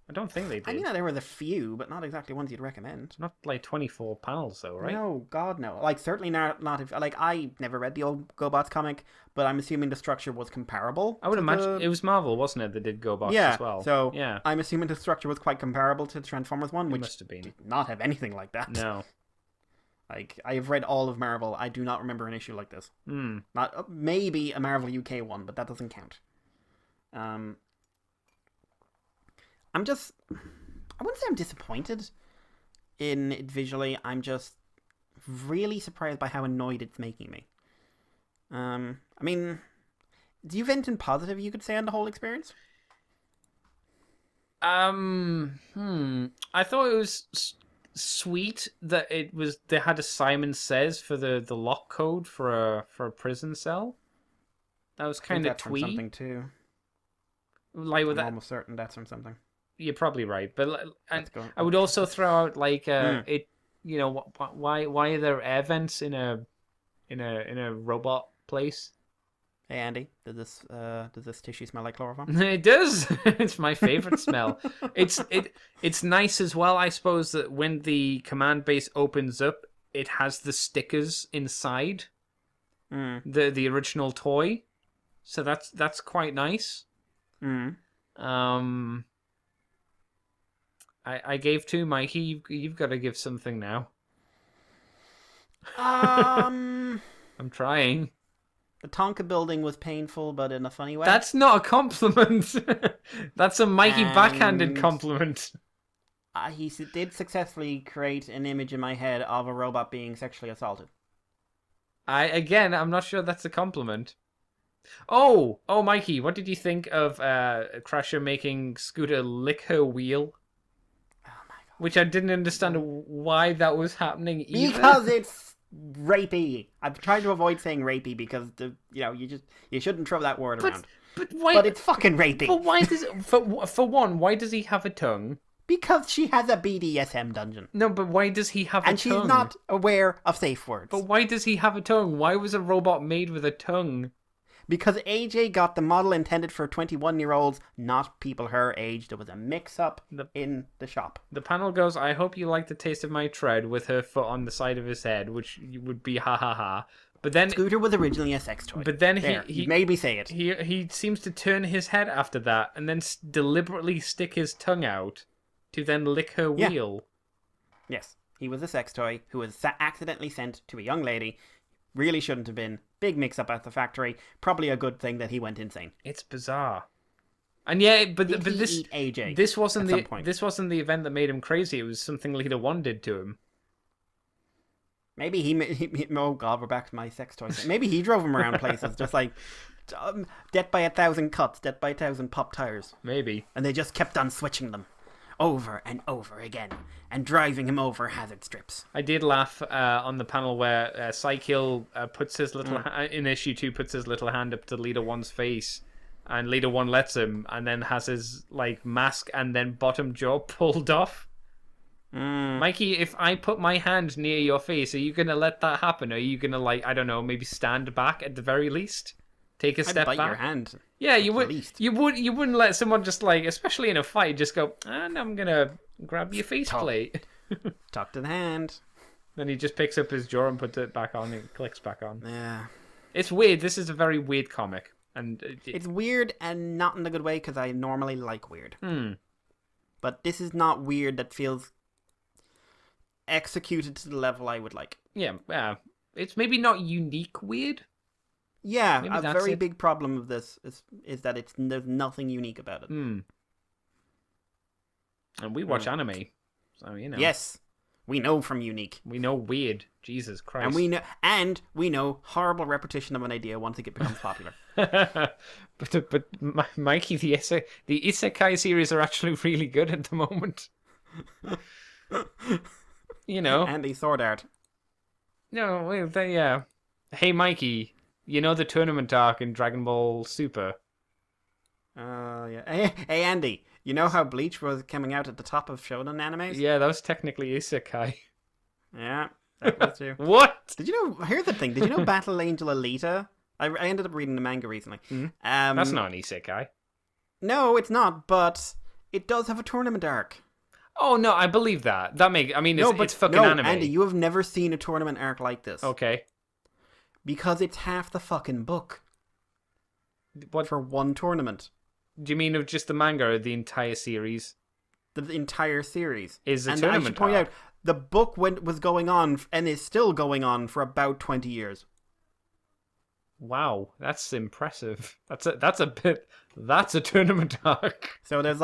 I don't think they did. I mean, there were a few, but not exactly ones you'd recommend. Not like 24 panels, though, right? No, God, no. Like, certainly not if... Like, I never read the old Gobots comic, but I'm assuming the structure was comparable. I would imagine... It was Marvel, wasn't it, that did Gobots as well? So I'm assuming the structure was quite comparable to the Transformers one, which must have been. Did not have anything like that. No. Like, I have read all of Marvel. I do not remember an issue like this. Not maybe a Marvel UK one, but that doesn't count. I wouldn't say I'm disappointed in it visually. I'm just really surprised by how annoyed it's making me. I mean, do you have anything positive you could say on the whole experience? I thought it was sweet that they had a Simon Says for the lock code for a prison cell. That was kind of twee. From something too. Like with I'm almost certain that's from something. You're probably right, but I would also throw out like it. You know, why are there air vents in a robot place? Hey Andy, does this tissue smell like chloroform? It does. It's my favorite smell. It's nice as well, I suppose, that when the command base opens up, it has the stickers inside the original toy. So that's quite nice. I gave 2, Mikey. You've got to give something now. I'm trying. The Tonka building was painful, but in a funny way. That's not a compliment. That's a Mikey backhanded compliment. He did successfully create an image in my head of a robot being sexually assaulted. I'm not sure that's a compliment. Oh, Mikey, what did you think of Crusher making Scooter lick her wheel? Oh my god! Which I didn't understand why that was happening either. Because it's rapey. I've tried to avoid saying rapey because you shouldn't throw that word around. But why? But it's fucking rapey. But why does for one? Why does he have a tongue? Because she has a BDSM dungeon. No, but why does he have a tongue? And she's not aware of safe words. But why does he have a tongue? Why was a robot made with a tongue? Because AJ got the model intended for 21-year-olds, not people her age. There was a mix-up in the shop. The panel goes, I hope you like the taste of my tread, with her foot on the side of his head, which would be ha ha ha. But then Scooter was originally a sex toy. But then he made me say it. He seems to turn his head after that and then deliberately stick his tongue out to then lick her wheel. Yes, he was a sex toy who was accidentally sent to a young lady. Really shouldn't have been. Big mix-up at the factory. Probably a good thing that he went insane. It's bizarre. And yeah, but this AJ this wasn't the event that made him crazy. It was something Leader 1 did to him. Maybe he oh god, we're back to my sex toys. Maybe he drove him around places just like death by 1,000 cuts, death by 1,000 pop tires. Maybe. And they just kept on switching them over and over again and driving him over hazard strips. I did laugh on the panel where Psykill puts his little in issue 2 puts his little hand up to Leader 1's face, and Leader 1 lets him, and then has his mask and then bottom jaw pulled off. Mikey, if I put my hand near your face, are you gonna let that happen? Are you gonna I don't know, maybe stand back at the very least? Take a step bite back. Your hand. Yeah, you would. You wouldn't let someone just especially in a fight, just go, and I'm gonna grab your faceplate. Talk to the hand. Then he just picks up his jaw and puts it back on and clicks back on. Yeah. It's weird. This is a very weird comic, and it's weird and not in a good way because I normally like weird. But this is not weird that feels executed to the level I would like. Yeah. It's maybe not unique weird. Yeah, a very big problem of this is that there's nothing unique about it. And we watch anime, so you know. Yes, we know from unique. We know weird. Jesus Christ. And we know horrible repetition of an idea once it becomes popular. but Mikey, the Isekai series are actually really good at the moment. You know. And the sword art. No, Hey, Mikey. You know the tournament arc in Dragon Ball Super? Yeah. Hey, Andy. You know how Bleach was coming out at the top of shonen animes? Yeah, that was technically isekai. Yeah, that was too. What? Did you know? Here's the thing. Did you know Battle Angel Alita? I ended up reading the manga recently. That's not an isekai. No, it's not. But it does have a tournament arc. Oh no, I believe that. It's fucking anime. Andy, you have never seen a tournament arc like this. Okay. Because it's half the fucking book. What? For one tournament. Do you mean of just the manga or the entire series? The entire series. Is a and tournament I should point out, the book was going on and is still going on for about 20 years. Wow, that's impressive. That's a tournament arc. So there's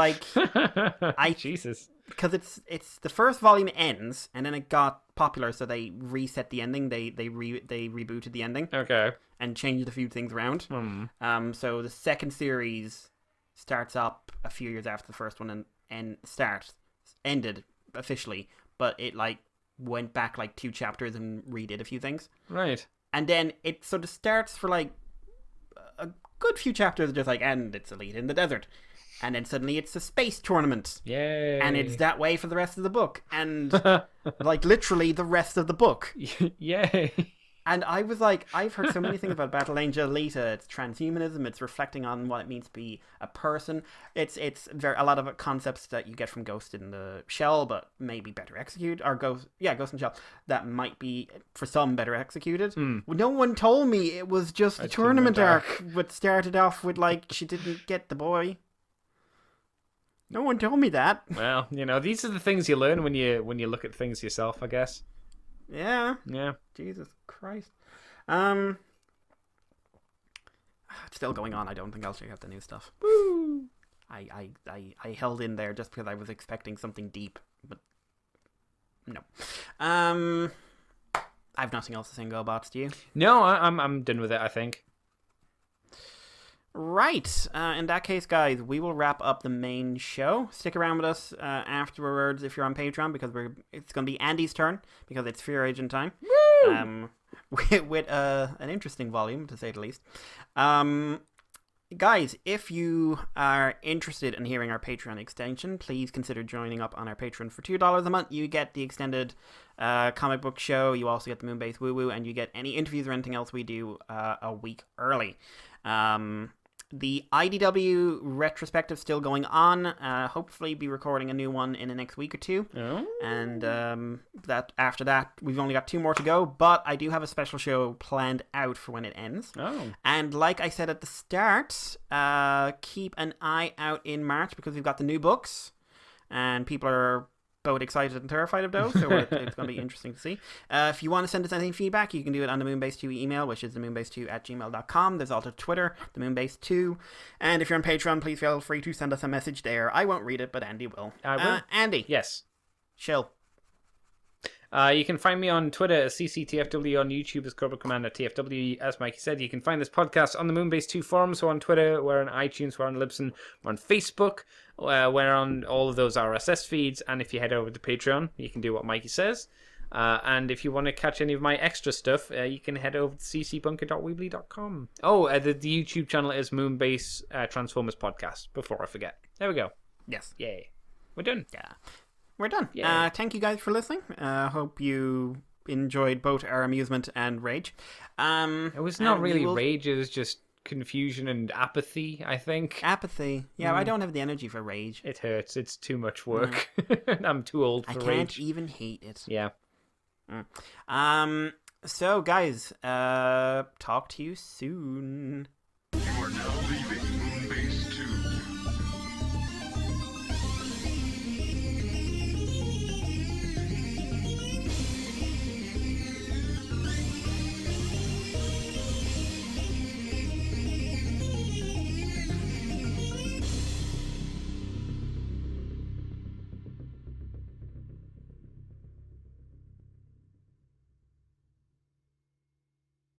Jesus. Because it's the first volume ends, and then it got popular, so they reset the ending. They rebooted the ending. Okay. And changed a few things around. So the second series starts up a few years after the first one and ended officially, but it went back 2 chapters and redid a few things. Right. And then it sort of starts for a good few chapters, just and it's Elite in the desert. And then suddenly it's a space tournament. Yay. And it's that way for the rest of the book. And literally the rest of the book. Yay. And I was like, I've heard so many things about Battle Angel Alita. It's transhumanism. It's reflecting on what it means to be a person. It's a lot of concepts that you get from Ghost in the Shell, but maybe better executed. Or Ghost in the Shell, that might be, for some, better executed. No one told me it was just a tournament arc, which started off with, like, she didn't get the boy. No one told me that. Well, these are the things you learn when you look at things yourself, I guess. Yeah. Yeah. Jesus Christ. It's still going on. I don't think I'll check out the new stuff. Woo! I held in there just because I was expecting something deep, but no. I have nothing else to say in Gobots, do you? No, I'm done with it, I think. Right. In that case, guys, we will wrap up the main show. Stick around with us afterwards if you're on Patreon, because it's going to be Andy's turn, because it's Fear Agent time. Woo! With an interesting volume, to say the least. Guys, if you are interested in hearing our Patreon extension, please consider joining up on our Patreon for $2 a month. You get the extended comic book show. You also get the Moonbase Woo Woo, and you get any interviews or anything else we do a week early. The IDW retrospective still going on. Hopefully be recording a new one in the next week or two. Oh. And that after that, we've only got 2 more to go. But I do have a special show planned out for when it ends. Oh. And like I said at the start, keep an eye out in March, because we've got the new books. And people are both excited and terrified of those, so it's going to be interesting to see. If you want to send us any feedback, you can do it on the Moonbase 2 email, which is themoonbase2@gmail.com. There's also Twitter, the Moonbase 2. And if you're on Patreon, please feel free to send us a message there. I won't read it, but Andy will. I will. Andy. Yes. Chill. You can find me on Twitter as CCTFW, on YouTube as Corporate Commander TFW. As Mikey said, you can find this podcast on the Moonbase 2 forums. So on Twitter, we're on iTunes, we're on Libsyn, we're on Facebook, we're on all of those RSS feeds. And if you head over to Patreon, you can do what Mikey says. And if you want to catch any of my extra stuff, you can head over to ccbunker.weebly.com. Oh, the YouTube channel is Moonbase Transformers Podcast, before I forget. There we go. Yes. Yay. We're done. Yeah. We're done. Yeah. Thank you guys for listening. Hope you enjoyed both our amusement and rage. It was not really rage, it was just confusion and apathy, I think. Apathy. Yeah, I don't have the energy for rage. It hurts. It's too much work. I'm too old for rage. I can't even hate it. Yeah. So, guys, talk to you soon.